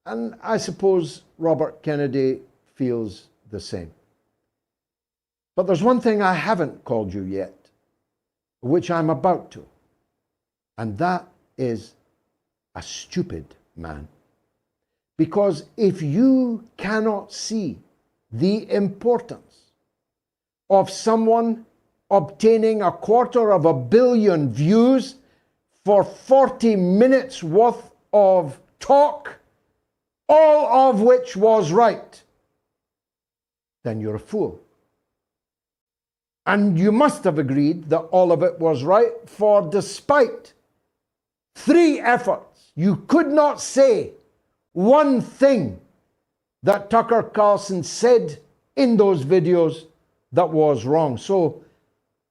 And I suppose Robert Kennedy feels the same. But there's one thing I haven't called you yet, which I'm about to, and that is a stupid man. Because if you cannot see the importance of someone obtaining 250 million views for 40 minutes worth of talk, all of which was right, then you're a fool. And you must have agreed that all of it was right, for despite 3 efforts, you could not say one thing that Tucker Carlson said in those videos that was wrong. So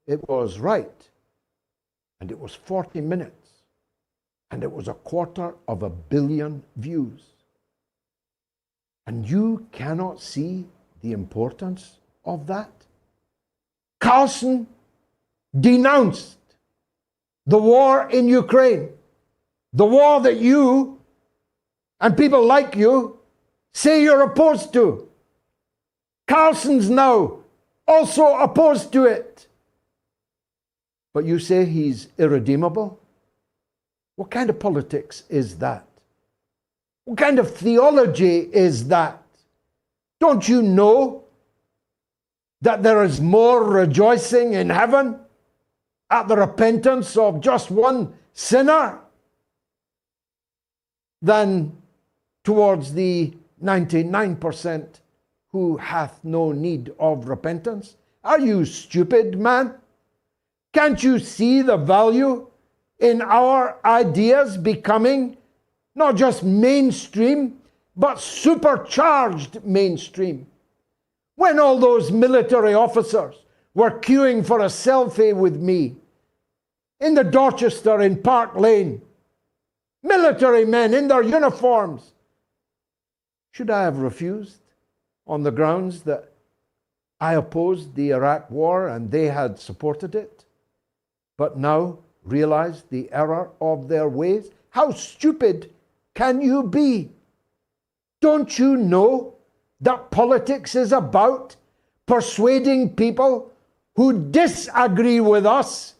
it was right, and it was 40 minutes, and it was 250 million views. And you cannot see the importance of that? Carlson denounced the war in Ukraine, the war that you and people like you say you're opposed to. Carlson's now also opposed to it. But you say he's irredeemable? What kind of politics is that? What kind of theology is that? Don't you know that there is more rejoicing in heaven at the repentance of just one sinner than towards the 99% who hath no need of repentance? Are you stupid, man? Can't you see the value in our ideas becoming not just mainstream, but supercharged mainstream? When all those military officers were queuing for a selfie with me in the Dorchester in Park Lane, military men in their uniforms, should I have refused on the grounds that I opposed the Iraq war and they had supported it, but now realized the error of their ways? How stupid can you be? Don't you know that politics is about persuading people who disagree with us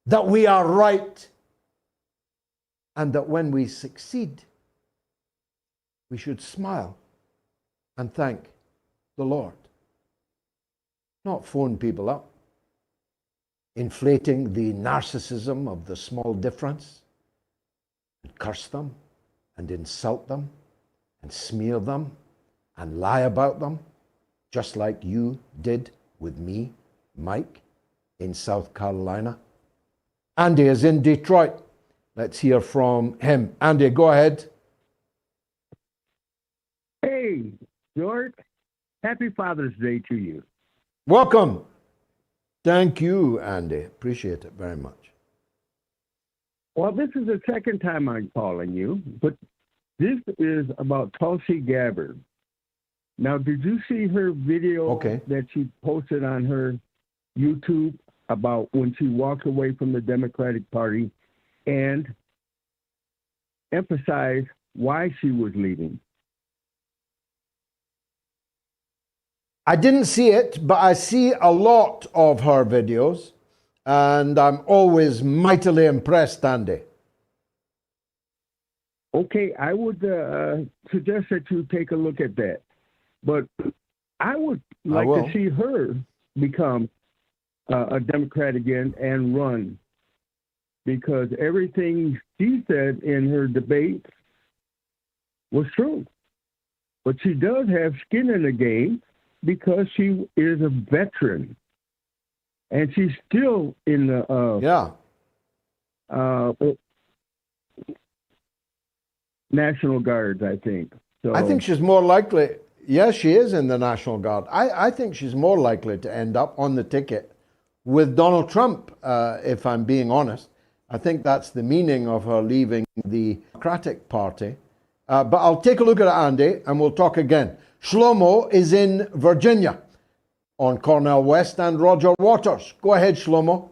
that we are right, and that when we succeed, we should smile and thank the Lord, not phone people up, inflating the narcissism of the small difference, and curse them and insult them and smear them and lie about them, just like you did with me, Mike, in South Carolina. Andy is in Detroit. Let's hear from him. Andy, go ahead. Hey, George. Happy Father's Day to you. Welcome. Thank you, Andy. Appreciate it very much. Well, this is the second time I'm calling you, but this is about Tulsi Gabbard. Now, did you see her video that she posted on her YouTube about when she walked away from the Democratic Party and emphasized why she was leaving? I didn't see it, but I see a lot of her videos, and I'm always mightily impressed, Andy. Okay, I would suggest that you take a look at that. But I would like to see her become a Democrat again and run, because everything she said in her debate was true. But she does have skin in the game because she is a veteran, and she's still in the National Guards, I think. So I think she's more likely, yes, she is in the National Guard. I think she's more likely to end up on the ticket with Donald Trump, if I'm being honest. I think that's the meaning of her leaving the Democratic Party. But I'll take a look at it, Andy, and we'll talk again. Shlomo is in Virginia on Cornell West and Roger Waters. Go ahead, Shlomo.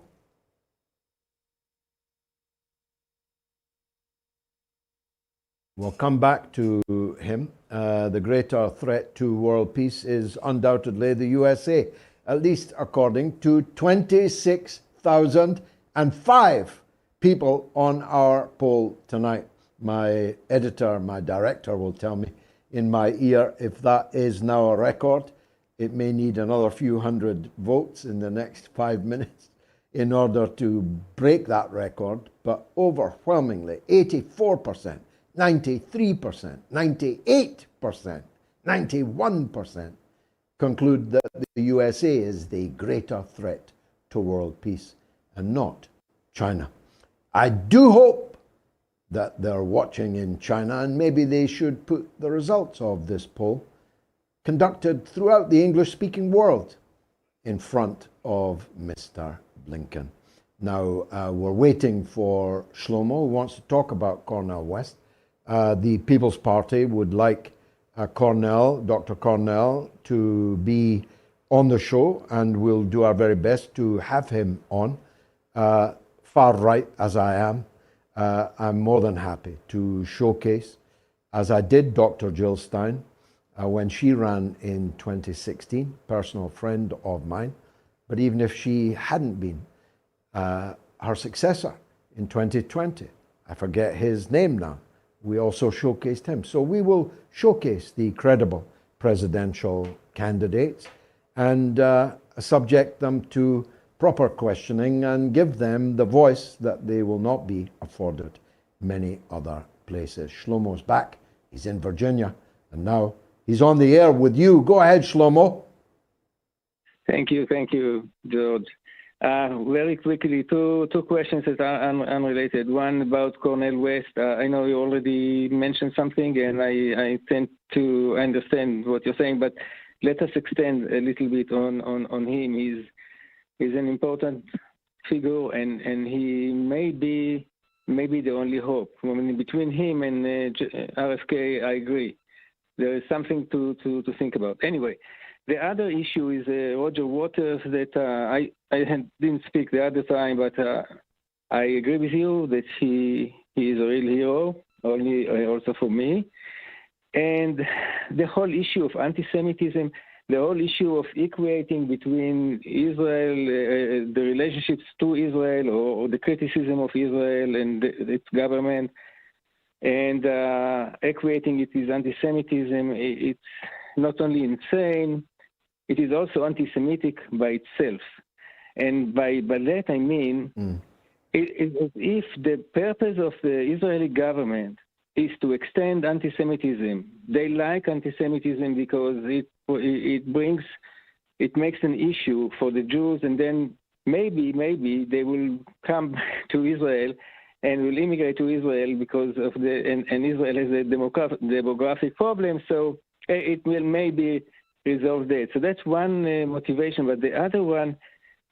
We'll come back to him. The greater threat to world peace is undoubtedly the USA, at least according to 26,005 people on our poll tonight. My editor, my director will tell me in my ear if that is now a record. It may need another few hundred votes in the next 5 minutes in order to break that record, but overwhelmingly 84%, 93%, 98%, 91% conclude that the USA is the greater threat to world peace and not China. I do hope that they're watching in China, and maybe they should put the results of this poll conducted throughout the English-speaking world in front of Mr. Blinken. Now, we're waiting for Shlomo, who wants to talk about Cornell West. The People's Party would like Dr. Cornell, to be on the show, and we'll do our very best to have him on. Far right as I am, I'm more than happy to showcase, as I did Dr. Jill Stein when she ran in 2016, personal friend of mine. But even if she hadn't been, her successor in 2020, I forget his name now, we also showcased him. So we will showcase the credible presidential candidates and subject them to proper questioning and give them the voice that they will not be afforded many other places. Shlomo's back. He's in Virginia, and now he's on the air with you. Go ahead, Shlomo. Thank you, George. Very quickly, two questions that are unrelated. One about Cornell West. I know you already mentioned something, and I tend to understand what you're saying, but let us extend a little bit on him. He's an important figure, and he may be the only hope. I mean, between him and RFK, I agree. There is something to think about. Anyway, the other issue is Roger Waters that I didn't speak the other time, but I agree with you that he is a real hero, also for me. And the whole issue of anti-Semitism, the whole issue of equating between Israel, the relationships to Israel, or the criticism of Israel and its government, and equating it with anti-Semitism, it's not only insane, it is also anti-Semitic by itself. And by that I mean, if the purpose of the Israeli government is to extend anti-Semitism, they like anti-Semitism because it makes an issue for the Jews, and then maybe they will come to Israel and will immigrate to Israel because of and Israel has a demographic problem, so it will maybe resolve that. So that's one motivation, but the other one,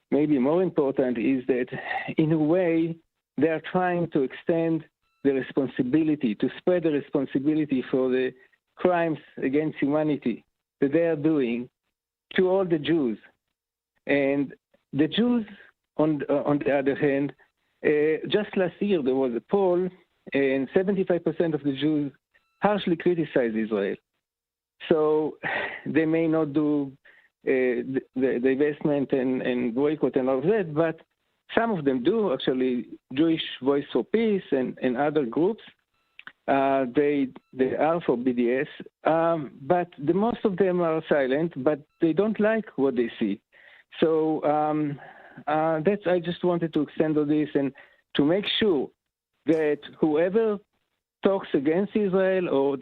maybe more important, is that in a way they are trying to extend the responsibility, to spread the responsibility for the crimes against humanity that they are doing to all the Jews. And the Jews, on the other hand, just last year there was a poll, and 75% of the Jews harshly criticized Israel. So they may not do the divestment and boycott and all of that, but some of them do, actually. Jewish Voice for Peace and other groups, they are for BDS, but the most of them are silent, but they don't like what they see. So I just wanted to extend on this and to make sure that whoever talks against Israel or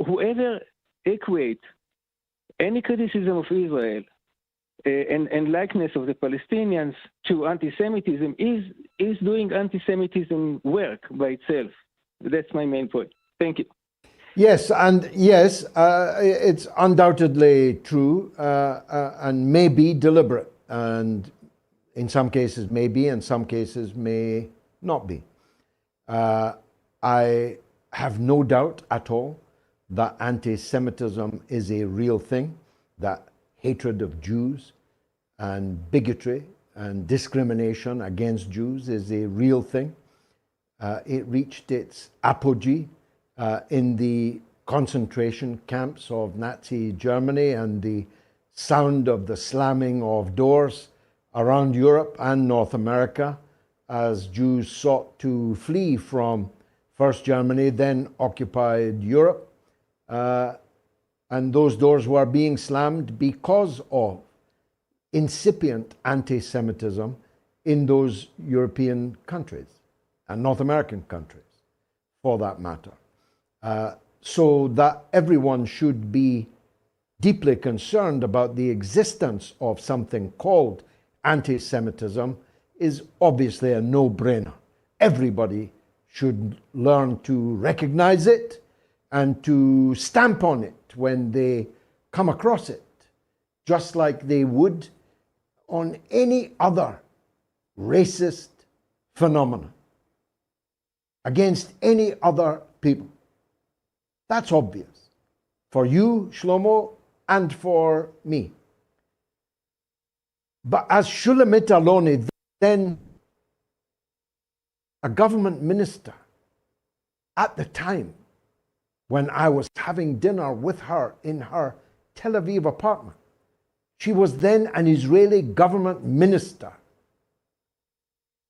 whoever equate any criticism of Israel and likeness of the Palestinians to anti-Semitism is doing anti-Semitism work by itself. That's my main point. Thank you. Yes, and yes, it's undoubtedly true and may be deliberate, and in some cases may be, in some cases may not be. I have no doubt at all that anti-Semitism is a real thing, that hatred of Jews and bigotry and discrimination against Jews is a real thing. It reached its apogee in the concentration camps of Nazi Germany, and the sound of the slamming of doors around Europe and North America as Jews sought to flee from first Germany, then occupied Europe. And those doors were being slammed because of incipient anti-Semitism in those European countries and North American countries, for that matter. So that everyone should be deeply concerned about the existence of something called anti-Semitism is obviously a no-brainer. Everybody should learn to recognize it and to stamp on it when they come across it, just like they would on any other racist phenomenon against any other people. That's obvious for you, Shlomo, and for me. But as Shulamit Aloni, then a government minister at the time when I was having dinner with her in her Tel Aviv apartment, she was then an Israeli government minister.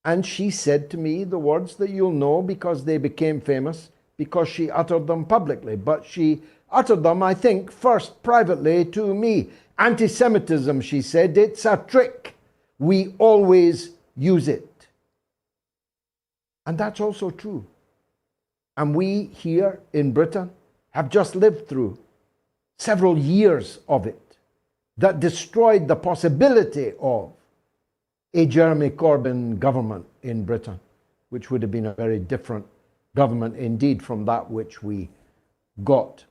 And she said to me the words that you'll know because they became famous, because she uttered them publicly. But she uttered them, I think, first privately to me. Anti-Semitism, she said, it's a trick. We always use it. And that's also true. And we here in Britain have just lived through several years of it that destroyed the possibility of a Jeremy Corbyn government in Britain, which would have been a very different government indeed from that which we got.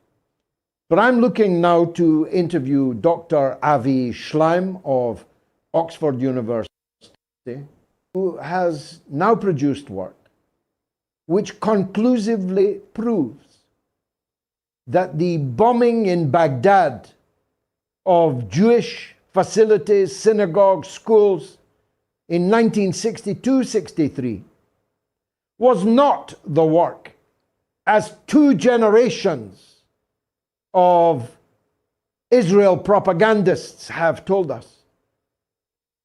But I'm looking now to interview Dr. Avi Schleim of Oxford University, who has now produced work which conclusively proves that the bombing in Baghdad of Jewish facilities, synagogues, schools in 1962-63 was not the work, as 2 generations of Israel propagandists have told us,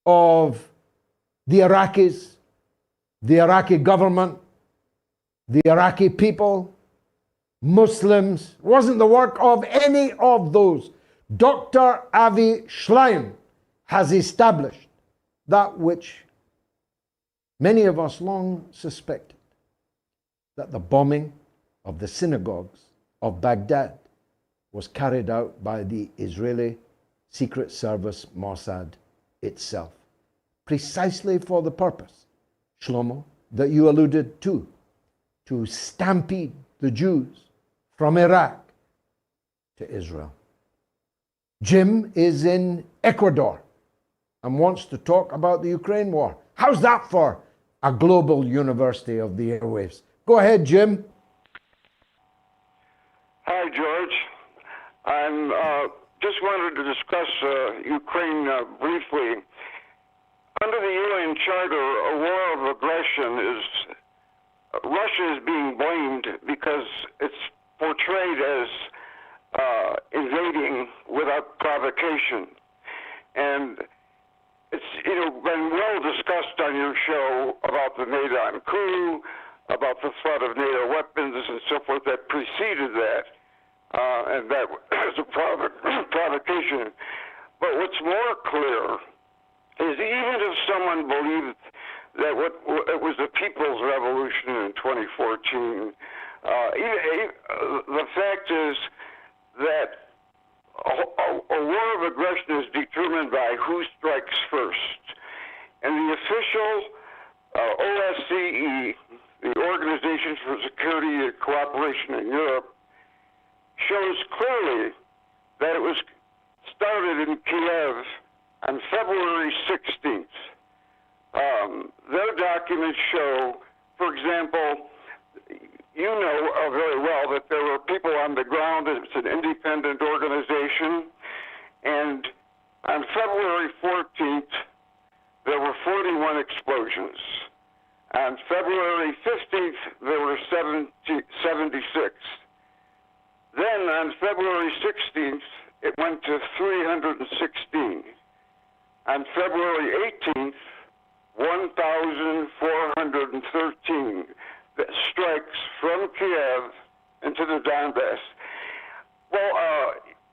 of the Iraqis, the Iraqi government, the Iraqi people, Muslims. It wasn't the work of any of those. Dr. Avi Schleim has established that which many of us long suspected, that the bombing of the synagogues of Baghdad was carried out by the Israeli Secret Service Mossad itself, precisely for the purpose, Shlomo, that you alluded to stampede the Jews from Iraq to Israel. Jim is in Ecuador and wants to talk about the Ukraine war. How's that for a global university of the airwaves? Go ahead, Jim. Hi, George. I'm just wanted to discuss Ukraine briefly. Under the UN Charter, a war of aggression is Russia is being blamed because it's portrayed as invading without provocation, and it's been well discussed on your show about the Maidan coup, about the flood of NATO weapons and so forth that preceded that, and that was a provocation. But what's more clear is even if someone believed that it was the People's Revolution in 2014, the fact is that a war of aggression is determined by who strikes first. And the official OSCE the Organization for Security and Cooperation in Europe, shows clearly that it was started in Kiev on February 16th. Their documents show, for example, you know very well that there were people on the ground. It's an independent organization. And on February 14th, there were 41 explosions. On February 15th, there were 76. Then on February 16th, it went to 316. On February 18th, 1,413 strikes from Kiev into the Donbass. Well,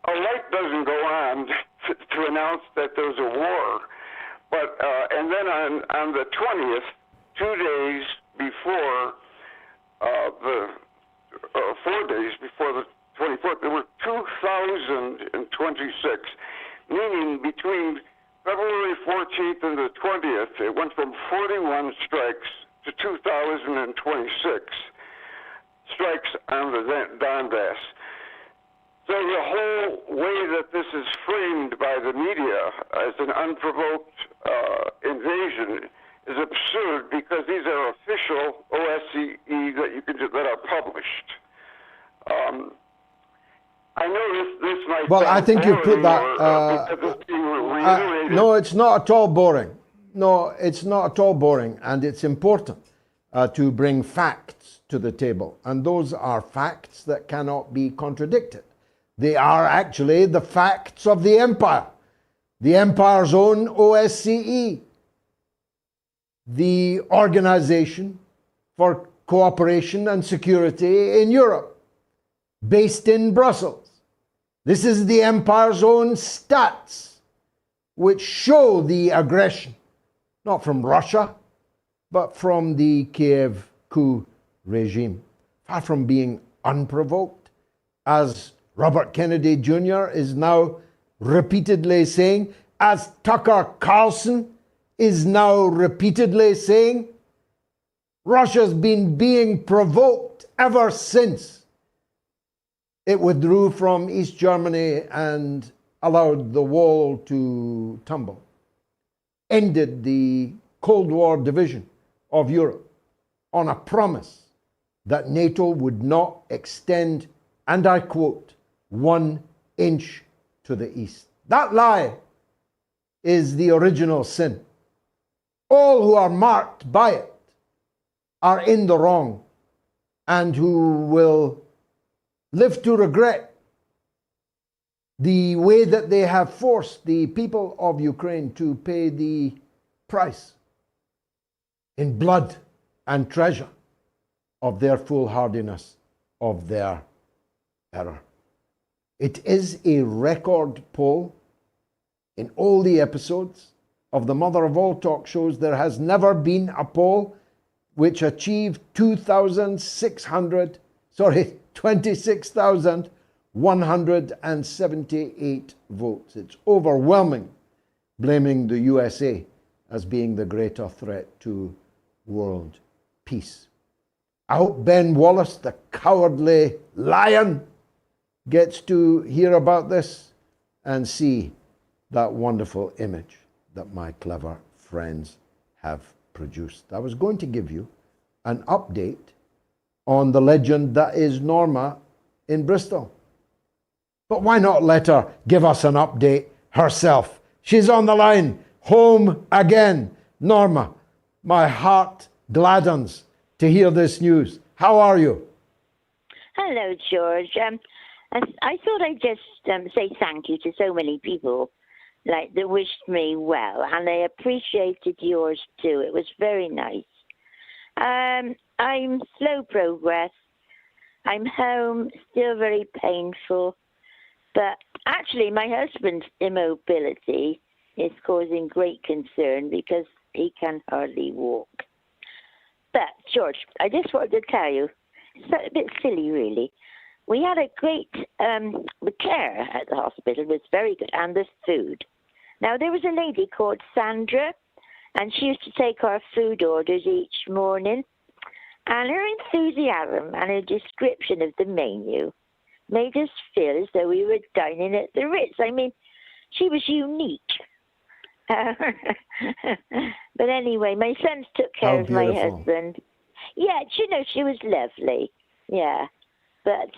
a light doesn't go on to announce that there's a war, but and then on the 20th, 2 days before 4 days before the 24th, there were 2,026, meaning between February 14th and the 20th, it went from 41 strikes to 2,026 strikes on the Donbass. So the whole way that this is framed by the media as an unprovoked invasion is absurd, because these are official OSCE that are published. I know this might. Well, I think you put that. No, it's not at all boring. No, it's not at all boring, and it's important to bring facts to the table, and those are facts that cannot be contradicted. They are actually the facts of the empire, the empire's own OSCE, the Organization for Cooperation and Security in Europe, based in Brussels. This is the empire's own stats, which show the aggression, not from Russia, but from the Kiev coup regime. Far from being unprovoked, as Robert Kennedy Jr. is now repeatedly saying, as Tucker Carlson is now repeatedly saying, Russia's been being provoked ever since it withdrew from East Germany and allowed the wall to tumble, ended the Cold War division of Europe on a promise that NATO would not extend, and I quote, 1 inch to the east. That lie is the original sin. All who are marked by it are in the wrong, and who will live to regret the way that they have forced the people of Ukraine to pay the price in blood and treasure of their foolhardiness, of their error. It is a record poll in all the episodes of the mother of all talk shows. There has never been a poll which achieved 26,178 votes. It's overwhelming, blaming the USA as being the greater threat to world peace. I hope Ben Wallace, the cowardly lion, gets to hear about this and see that wonderful image that my clever friends have produced. I was going to give you an update on the legend that is Norma in Bristol. But why not let her give us an update herself? She's on the line, home again. Norma, my heart gladdens to hear this news. How are you? Hello, George. I thought I'd just say thank you to so many people that wished me well, and I appreciated yours too. It was very nice. I'm slow progress. I'm home, still very painful, but actually my husband's immobility is causing great concern because he can hardly walk. But George, I just wanted to tell you, it's a bit silly really. We had a great, the care at the hospital was very good, and the food. Now, there was a lady called Sandra, and she used to take our food orders each morning. And her enthusiasm and her description of the menu made us feel as though we were dining at the Ritz. I mean, she was unique. But anyway, my sons took care of my husband. Yeah, you know, she was lovely. Yeah. But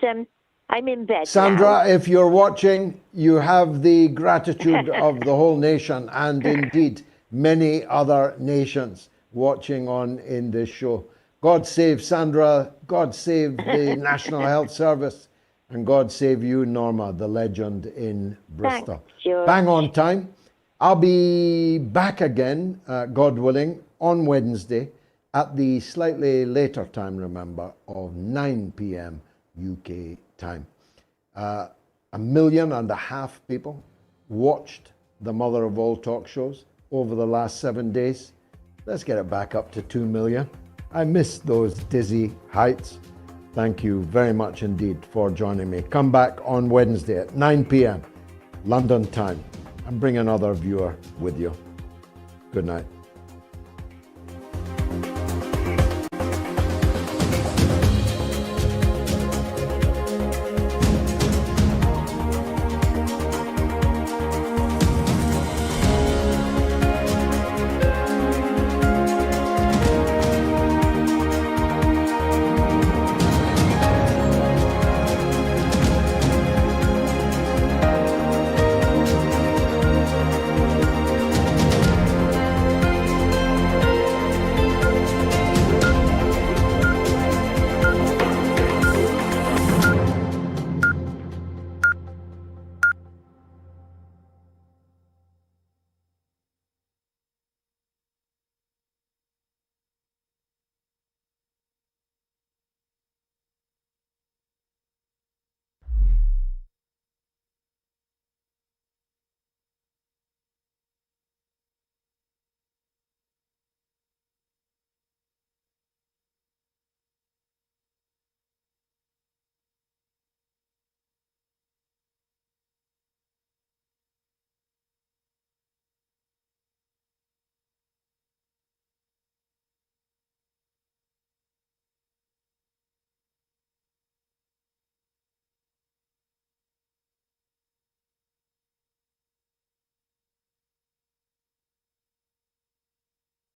I'm in bed Sandra, now. if you're watching, you have the gratitude of the whole nation and indeed many other nations watching on in this show. God save Sandra, God save the National Health Service, and God save you, Norma, the legend in Bristol. Thanks, George. Bang on time. I'll be back again, God willing, on Wednesday at the slightly later time, remember, of 9 p.m. UK time. 1.5 million people watched the mother of all talk shows over the last 7 days. Let's get it back up to 2 million. I missed those dizzy heights. Thank you very much indeed for joining me. Come back on Wednesday at 9 p.m. London time and bring another viewer with you. Good night.